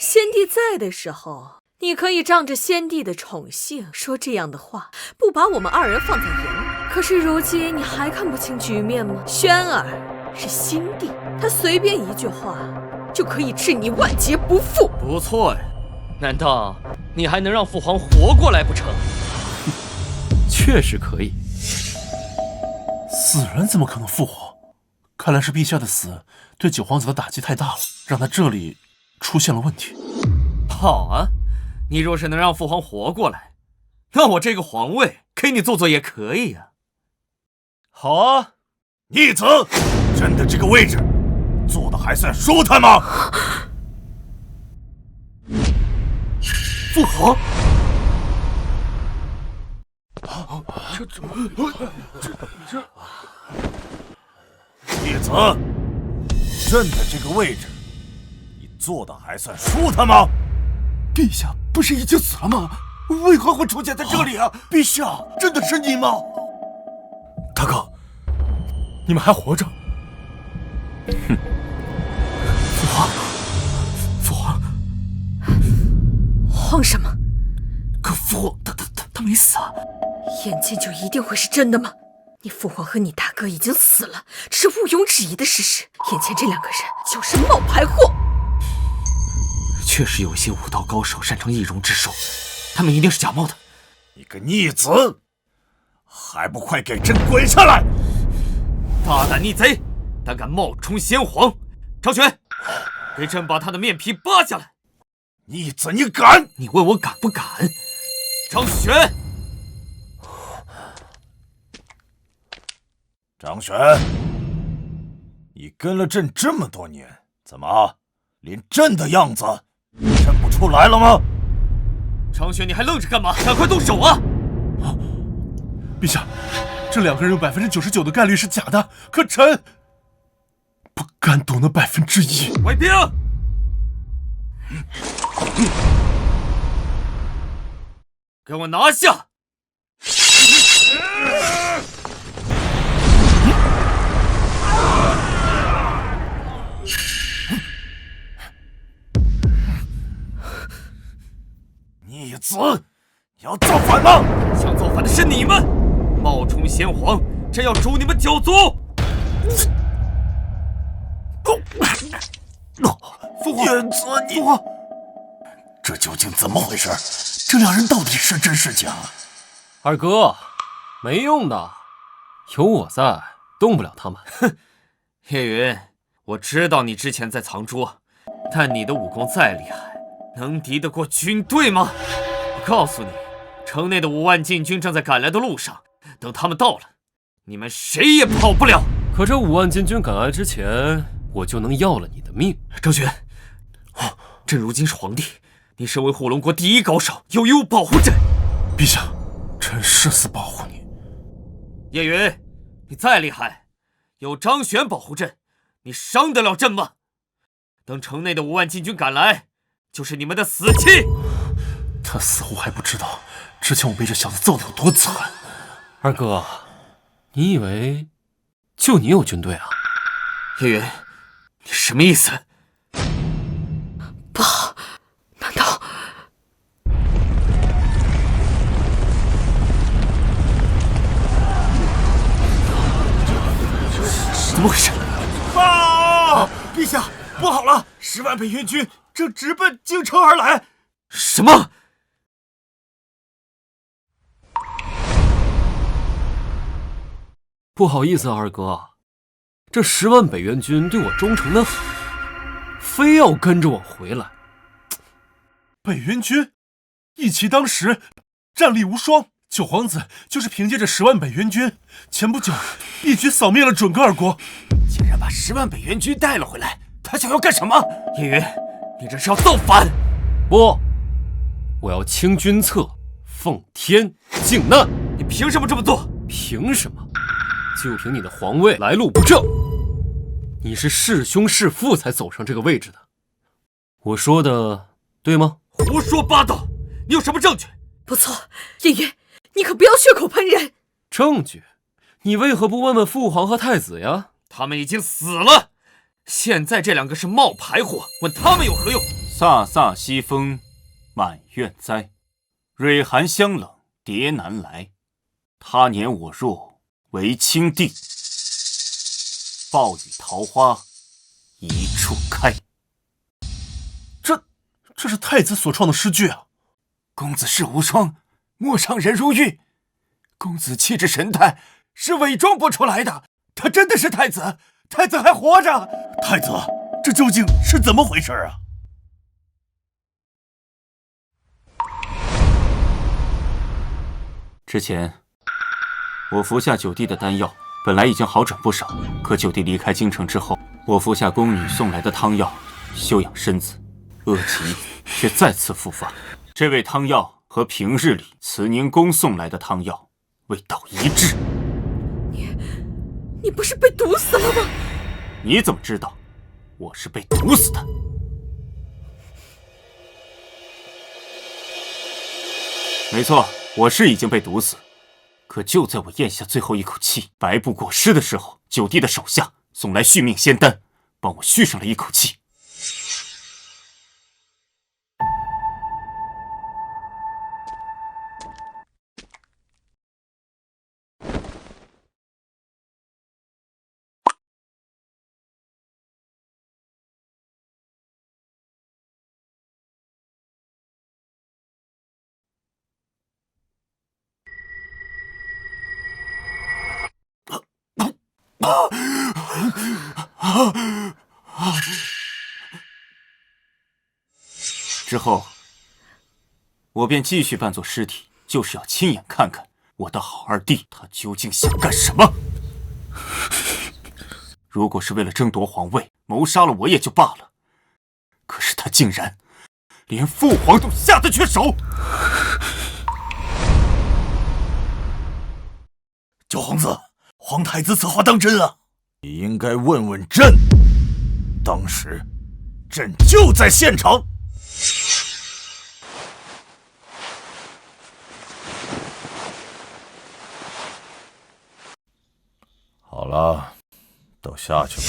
先帝在的时候，你可以仗着先帝的宠幸说这样的话，不把我们2人放在眼里。可是如今你还看不清局面吗？轩儿是新帝，他随便一句话就可以置你万劫不复。不错呀，难道你还能让父皇活过来不成？确实可以。死人怎么可能复活？看来是陛下的死对九皇子的打击太大了，让他这里出现了问题。好啊，你若是能让父皇活过来，那我这个皇位给你坐坐也可以呀。好啊，逆子，朕的这个位置坐的还算舒坦吗？父皇，逆子，朕的这个位置，你坐的还算舒坦吗？陛下不是已经死了吗？为何会出现在这里啊？陛下，真的是你吗？大哥，你们还活着？哼，父皇，慌什么？可父皇他没死啊！眼见就一定会是真的吗？你父皇和你大哥已经死了，这是毋庸置疑的事实。眼前这2个人就是冒牌货。确实有一些武道高手擅长易容之术，他们一定是假冒的。你个逆子，还不快给朕滚下来！大胆逆贼，胆敢冒充先皇！张玄，给朕把他的面皮扒下来！逆子，你敢？你问我敢不敢？张玄，张玄，你跟了朕这么多年，怎么连朕的样子认不出来了吗？张玄，你还愣着干嘛？赶快动手啊！陛下，这2个人有99%的概率是假的，可臣不敢赌那1%。卫兵，给我拿下！逆子，你要造反吗？想造反的是你们！冒充先皇，朕要诛你们9族！父皇，燕子，你父皇，这究竟怎么回事？这2人到底是真是假？二哥，没用的，有我在，动不了他们。哼，叶云，我知道你之前在藏拙，但你的武功再厉害，能敌得过军队吗？我告诉你，城内的5万禁军正在赶来的路上，等他们到了，你们谁也跑不了。可这5万禁军赶来之前，我就能要了你的命。张玄，朕如今是皇帝，你身为火龙国第一高手，有义务保护朕。陛下，臣誓死保护你。叶云，你再厉害，有张玄保护朕，你伤得了朕吗？等城内的5万禁军赶来，就是你们的死期。他死后还不知道，之前我被这小子揍得有多惨。二哥，你以为就你有军队啊？叶云，你什么意思？不好，难道……怎么回事？啊！陛下，不好了！10万北元军正直奔京城而来。什么？不好意思啊，二哥，这10万北元军对我忠诚的很，非要跟着我回来。北元军，一骑当十，战力无双。九皇子就是凭借着10万北元军，前不久一举扫灭了准噶尔国，竟然把10万北元军带了回来，他想要干什么？叶云，你这是要造反？不，我要清君侧，奉天靖难。你凭什么这么做？凭什么？就凭你的皇位来路不正，你是弑兄弑父才走上这个位置的。我说的对吗？胡说八道！你有什么证据？不错，叶云，你可不要血口喷人。证据？你为何不问问父皇和太子呀？他们已经死了，现在这2个是冒牌货，问他们有何用？飒飒西风，满院栽，蕊寒香冷蝶难来。他年我若为清帝，暴雨桃花一处开。这是太子所创的诗句啊！公子世无双，陌上人如玉。公子气质神态是伪装不出来的，他真的是太子，太子还活着。太子，这究竟是怎么回事啊？之前我服下九弟的丹药，本来已经好转不少，可九弟离开京城之后，我服下宫女送来的汤药，休养身子，恶疾却再次复发。这味汤药和平日里慈宁宫送来的汤药味道一致。你不是被毒死了吗？你怎么知道我是被毒死的？没错，我是已经被毒死。可就在我咽下最后一口气，白布过尸的时候，九弟的手下送来续命仙丹，帮我续上了一口气。之后，我便继续扮作尸体，就是要亲眼看看我的好二弟他究竟想干什么。如果是为了争夺皇位，谋杀了我也就罢了，可是他竟然连父皇都下得去手。九皇子，皇太子此话当真啊？你应该问问朕，当时朕就在现场。好了，都下去吧。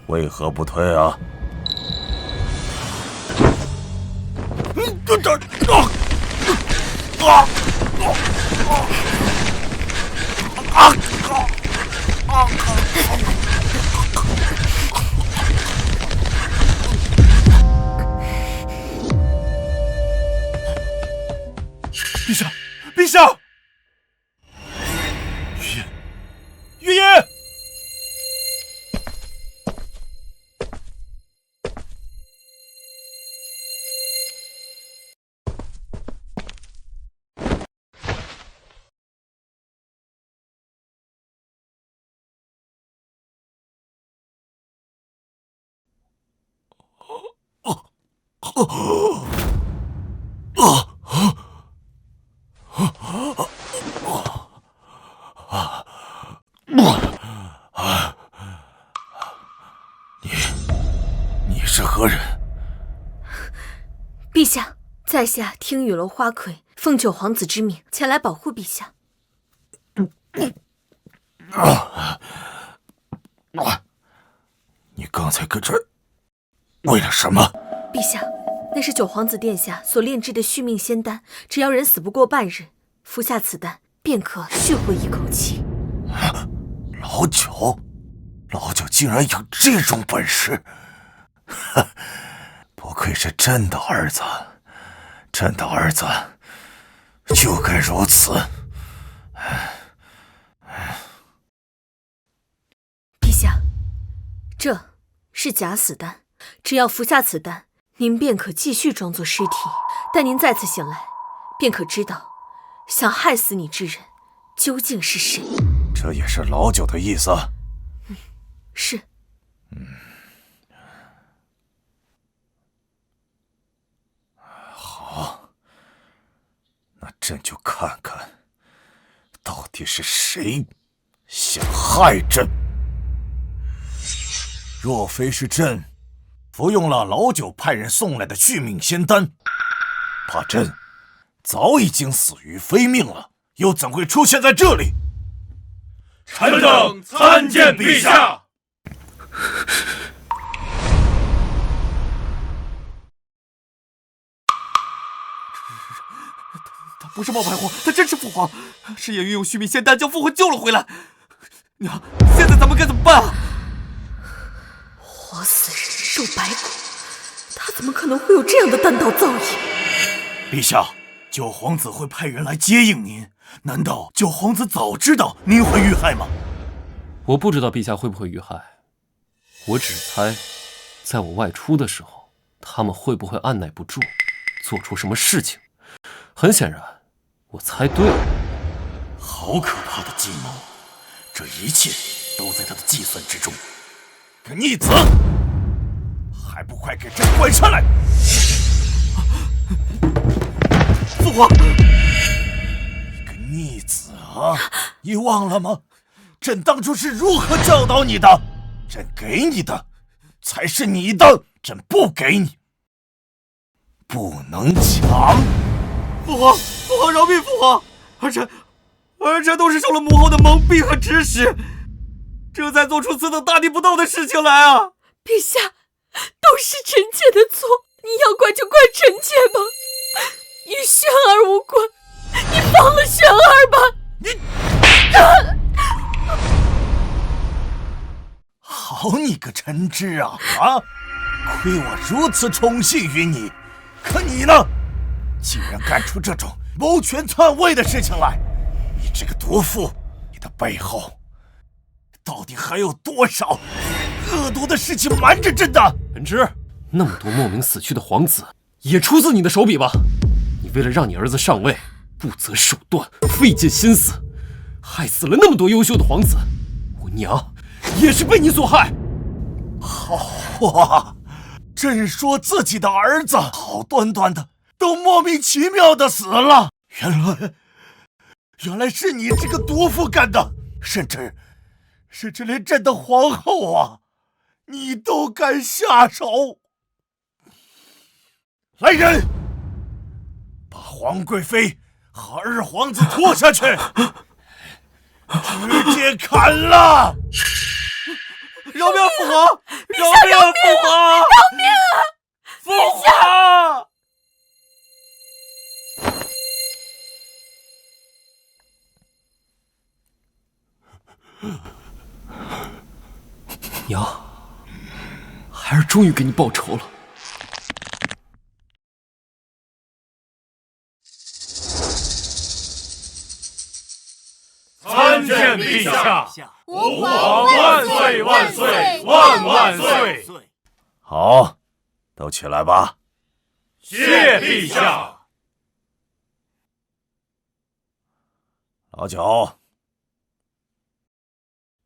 为何不退啊？陛下，陛下！月夜。你是何人？陛下，在下听雨楼花魁奉九皇子之命前来保护陛下。你刚才搁这儿为了什么？陛下，那是九皇子殿下所炼制的续命仙丹，只要人死不过半日，服下此丹便可续回一口气。老九竟然有这种本事！不愧是朕的儿子，朕的儿子就该如此。陛下，这是假死丹，只要服下此丹，您便可继续装作尸体。待您再次醒来，便可知道想害死你之人究竟是谁。这也是老九的意思。是。好，那朕就看看，到底是谁想害朕。若非是朕服用了老九派人送来的续命仙丹，怕朕早已经死于非命了，又怎会出现在这里？臣等参见陛下。他不是冒牌货，他真是父皇，是叶运用续命仙丹将父皇救了回来。娘，现在咱们该怎么办啊？活死人受白骨，他怎么可能会有这样的单刀造诣？陛下，九皇子会派人来接应您，难道九皇子早知道您会遇害吗？我不知道陛下会不会遇害，我只猜，在我外出的时候，他们会不会按耐不住，做出什么事情？很显然，我猜对了。好可怕的计谋，这一切都在他的计算之中。个逆子，还不快给朕滚下来！父皇，你个逆子啊！你忘了吗？朕当初是如何教导你的？朕给你的才是你的，朕不给你，不能抢。父皇，父皇饶命！父皇，儿臣都是受了母后的蒙蔽和指使，这才做出此等大逆不道的事情来啊！陛下，都是臣妾的错，你要怪就怪臣妾吧，与轩儿无关，你放了轩儿吧！好你个陈芝啊！亏我如此宠信于你，可你呢，竟然干出这种谋权篡位的事情来！你这个毒妇，你的背后到底还有多少恶毒的事情瞒着朕的？陈芝，那么多莫名死去的皇子，也出自你的手笔吧？你为了让你儿子上位，不择手段，费尽心思，害死了那么多优秀的皇子，我娘也是被你所害。好话，朕说自己的儿子好端端的都莫名其妙的死了，原来是你这个毒妇干的，甚至连朕的皇后啊，你都敢下手！来人，把皇贵妃和二皇子拖下去，直接砍了！饶命，父皇！饶命，父皇！饶命啊！父皇！娘，孩儿终于给你报仇了。参见陛下！吾皇万岁万岁万万岁！好，都起来吧。谢陛下。老九，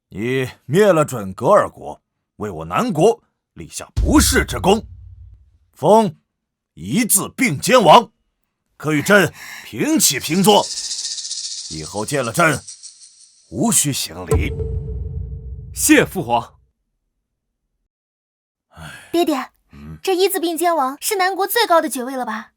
你灭了准噶尔国，为我南国立下不世之功，封一字并肩王，可与朕平起平坐。以后见了朕，无需行礼。谢父皇。爹爹，这一字并肩王是南国最高的爵位了吧？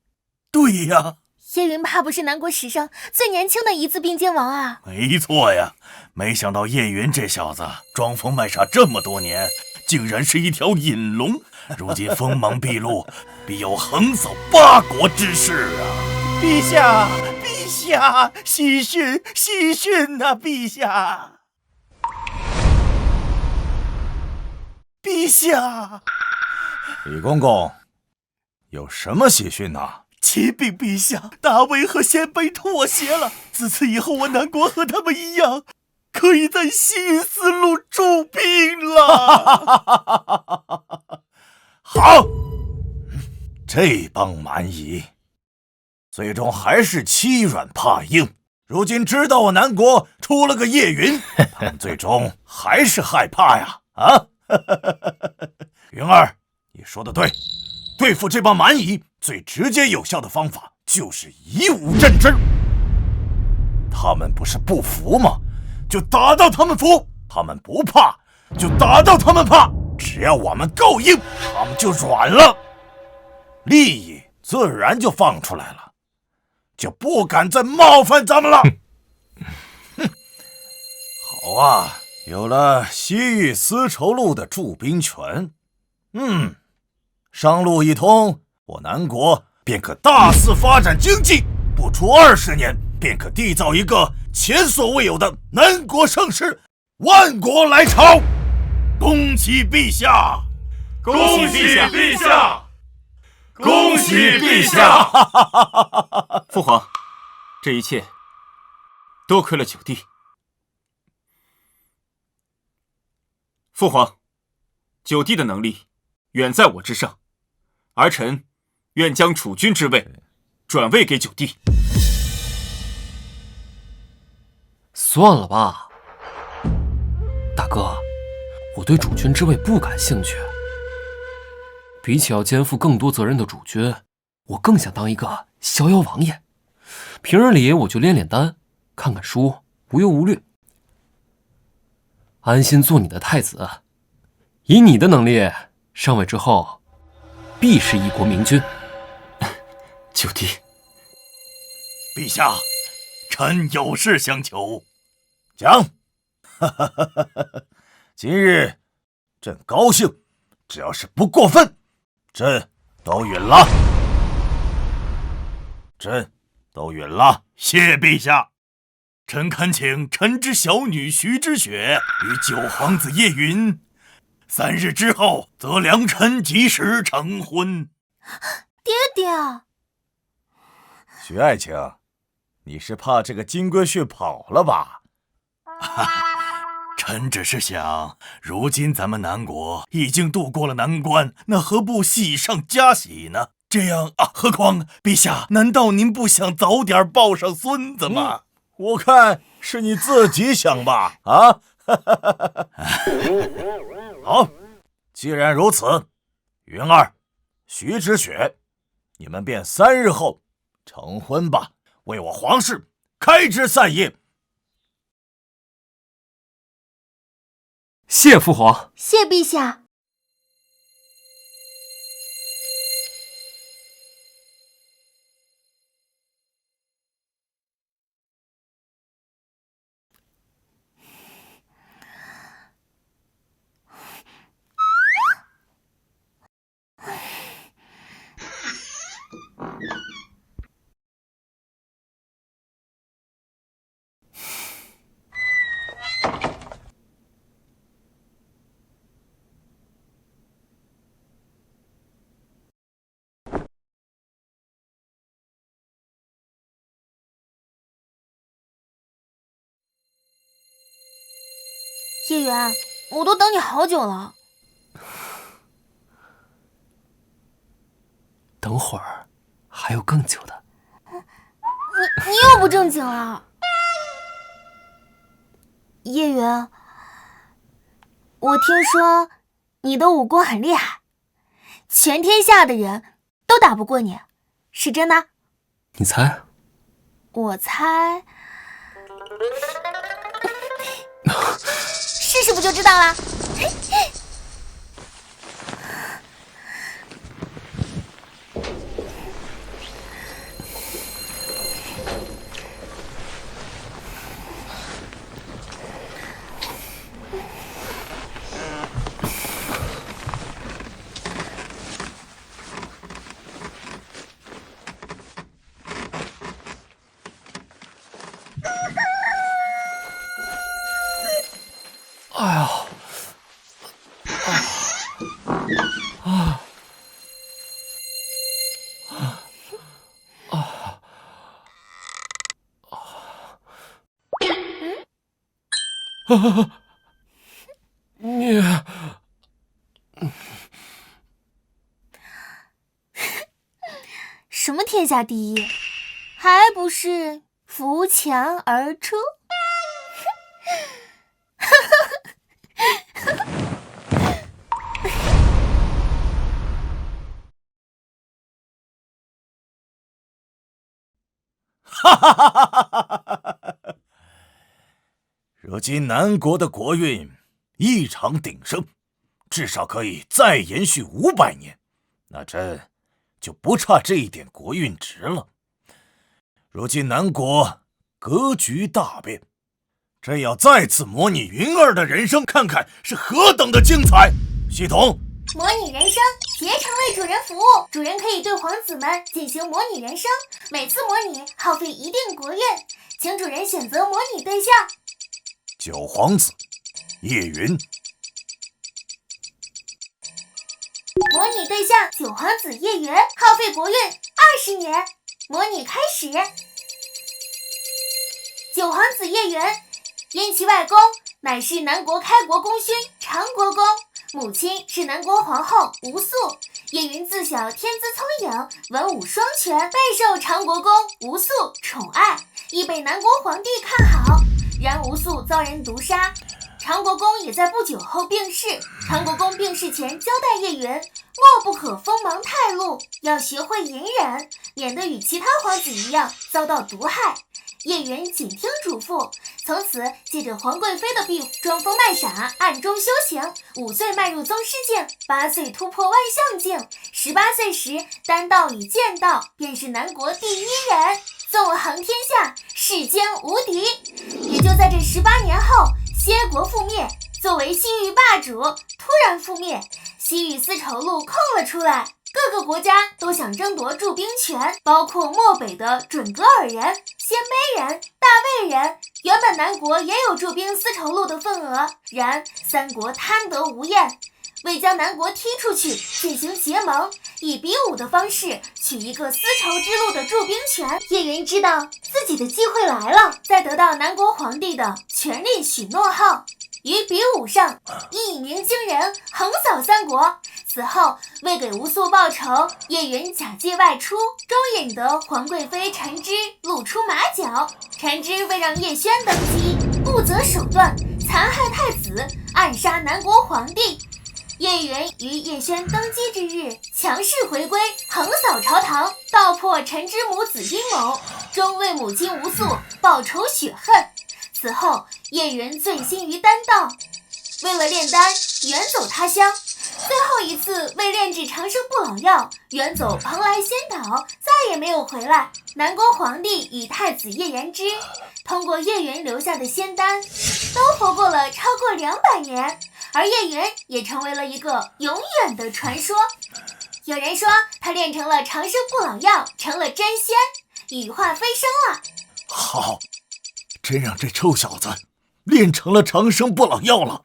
对呀，叶云怕不是南国史上最年轻的一字并肩王啊！没错呀，没想到叶云这小子装疯卖傻这么多年，竟然是一条隐龙，如今锋芒毕露，必有横扫8国之势啊！陛下，陛下，喜讯，喜讯呐！陛下，陛下，李公公，有什么喜讯呐？启禀陛下，大魏和鲜卑妥协了，自此以后，我南国和他们一样，可以在西域丝路驻兵了。好，这帮蛮夷最终还是欺软怕硬。如今知道我南国出了个叶云，他们最终还是害怕呀！啊，云儿，你说的对，对付这帮蛮夷最直接有效的方法就是以武镇之。他们不是不服吗？就打到他们服；他们不怕，就打到他们怕。只要我们够硬，他们就软了，利益自然就放出来了，就不敢再冒犯咱们了。好啊，有了西域丝绸路的驻兵权，商路一通，我南国便可大肆发展经济，不出20年，便可缔造一个前所未有的南国盛世，万国来朝。恭喜陛下！恭喜陛下！恭喜陛下！父皇，这一切多亏了九弟。父皇，九弟的能力远在我之上，儿臣愿将储君之位转位给九弟。算了吧，大哥，我对主君之位不感兴趣。比起要肩负更多责任的主君，我更想当一个逍遥王爷。平日里我就练练丹，看看书，无忧无虑，安心做你的太子。以你的能力，上位之后，必是一国明君。九弟，陛下，臣有事相求。讲。今日朕高兴，只要是不过分，朕都允了。朕都允了。谢陛下。臣恳请臣之小女徐之雪与九皇子叶云，3日之后则良辰吉时成婚。爹爹，徐爱卿，你是怕这个金龟婿跑了吧？臣只是想，如今咱们南国已经渡过了难关，那何不喜上加喜呢？这样啊，何况陛下，难道您不想早点抱上孙子吗？我看是你自己想吧。啊，好，既然如此，云儿、徐之雪，你们便3日后成婚吧，为我皇室开枝散叶。谢父皇。谢陛下。叶元，我都等你好久了。等会儿还有更久的。你又不正经了。叶元，我听说你的武功很厉害，全天下的人都打不过你，是真的？你猜？我猜，试试不就知道了？哎呀，你什么天下第一，还不是扶墙而出？哈哈哈哈哈哈！如今南国的国运异常鼎盛，至少可以再延续500年，那朕就不差这一点国运值了。如今南国格局大变，朕要再次模拟云儿的人生，看看是何等的精彩。系统，模拟人生，竭诚为主人服务。主人可以对皇子们进行模拟人生，每次模拟耗费一定国运，请主人选择模拟对象。九皇子叶云，模拟对象九皇子叶云，耗费国运20年。模拟开始。九皇子叶云，因其外公乃是南国开国功勋长国公，母亲是南国皇后吴素。叶云自小天资聪颖，文武双全，备受长国公吴素宠爱，亦被南国皇帝看好。然吴素遭人毒杀，长国公也在不久后病逝。长国公病逝前交代叶云，莫不可锋芒太露，要学会隐忍，免得与其他皇子一样遭到毒害。叶云谨听嘱咐，从此借着皇贵妃的庇护，装疯卖傻，暗中修行。5岁迈入宗师境，8岁突破万象境，18岁时丹道与剑道便是南国第一人，纵横天下，世间无敌。也就在这18年后，歇国覆灭，作为西域霸主突然覆灭，西域丝绸路空了出来。各个国家都想争夺驻兵权，包括漠北的准噶尔人、鲜卑人、大魏人。原本南国也有驻兵丝绸路的份额，然三国贪得无厌，为将南国踢出去，进行结盟，以比武的方式取一个丝绸之路的驻兵权。叶云知道自己的机会来了，在得到南国皇帝的权力许诺后，于比武上一鸣惊人，横扫三国。此后为给吴素报仇，叶云假借外出，终引得皇贵妃陈芝露出马脚。陈芝为让叶轩登基，不择手段残害太子，暗杀南国皇帝。叶云于叶轩登基之日强势回归，横扫朝堂，道破陈芝母子阴谋，终为母亲吴素报仇雪恨。此后叶云醉心于丹道，为了炼丹远走他乡，最后一次为炼制长生不老药远走蓬莱仙岛，再也没有回来。南国皇帝与太子叶延之通过叶云留下的仙丹都活过了超过200年，而叶云也成为了一个永远的传说。有人说他炼成了长生不老药，成了真仙，羽化飞升了。好，真让这臭小子炼成了长生不老药了。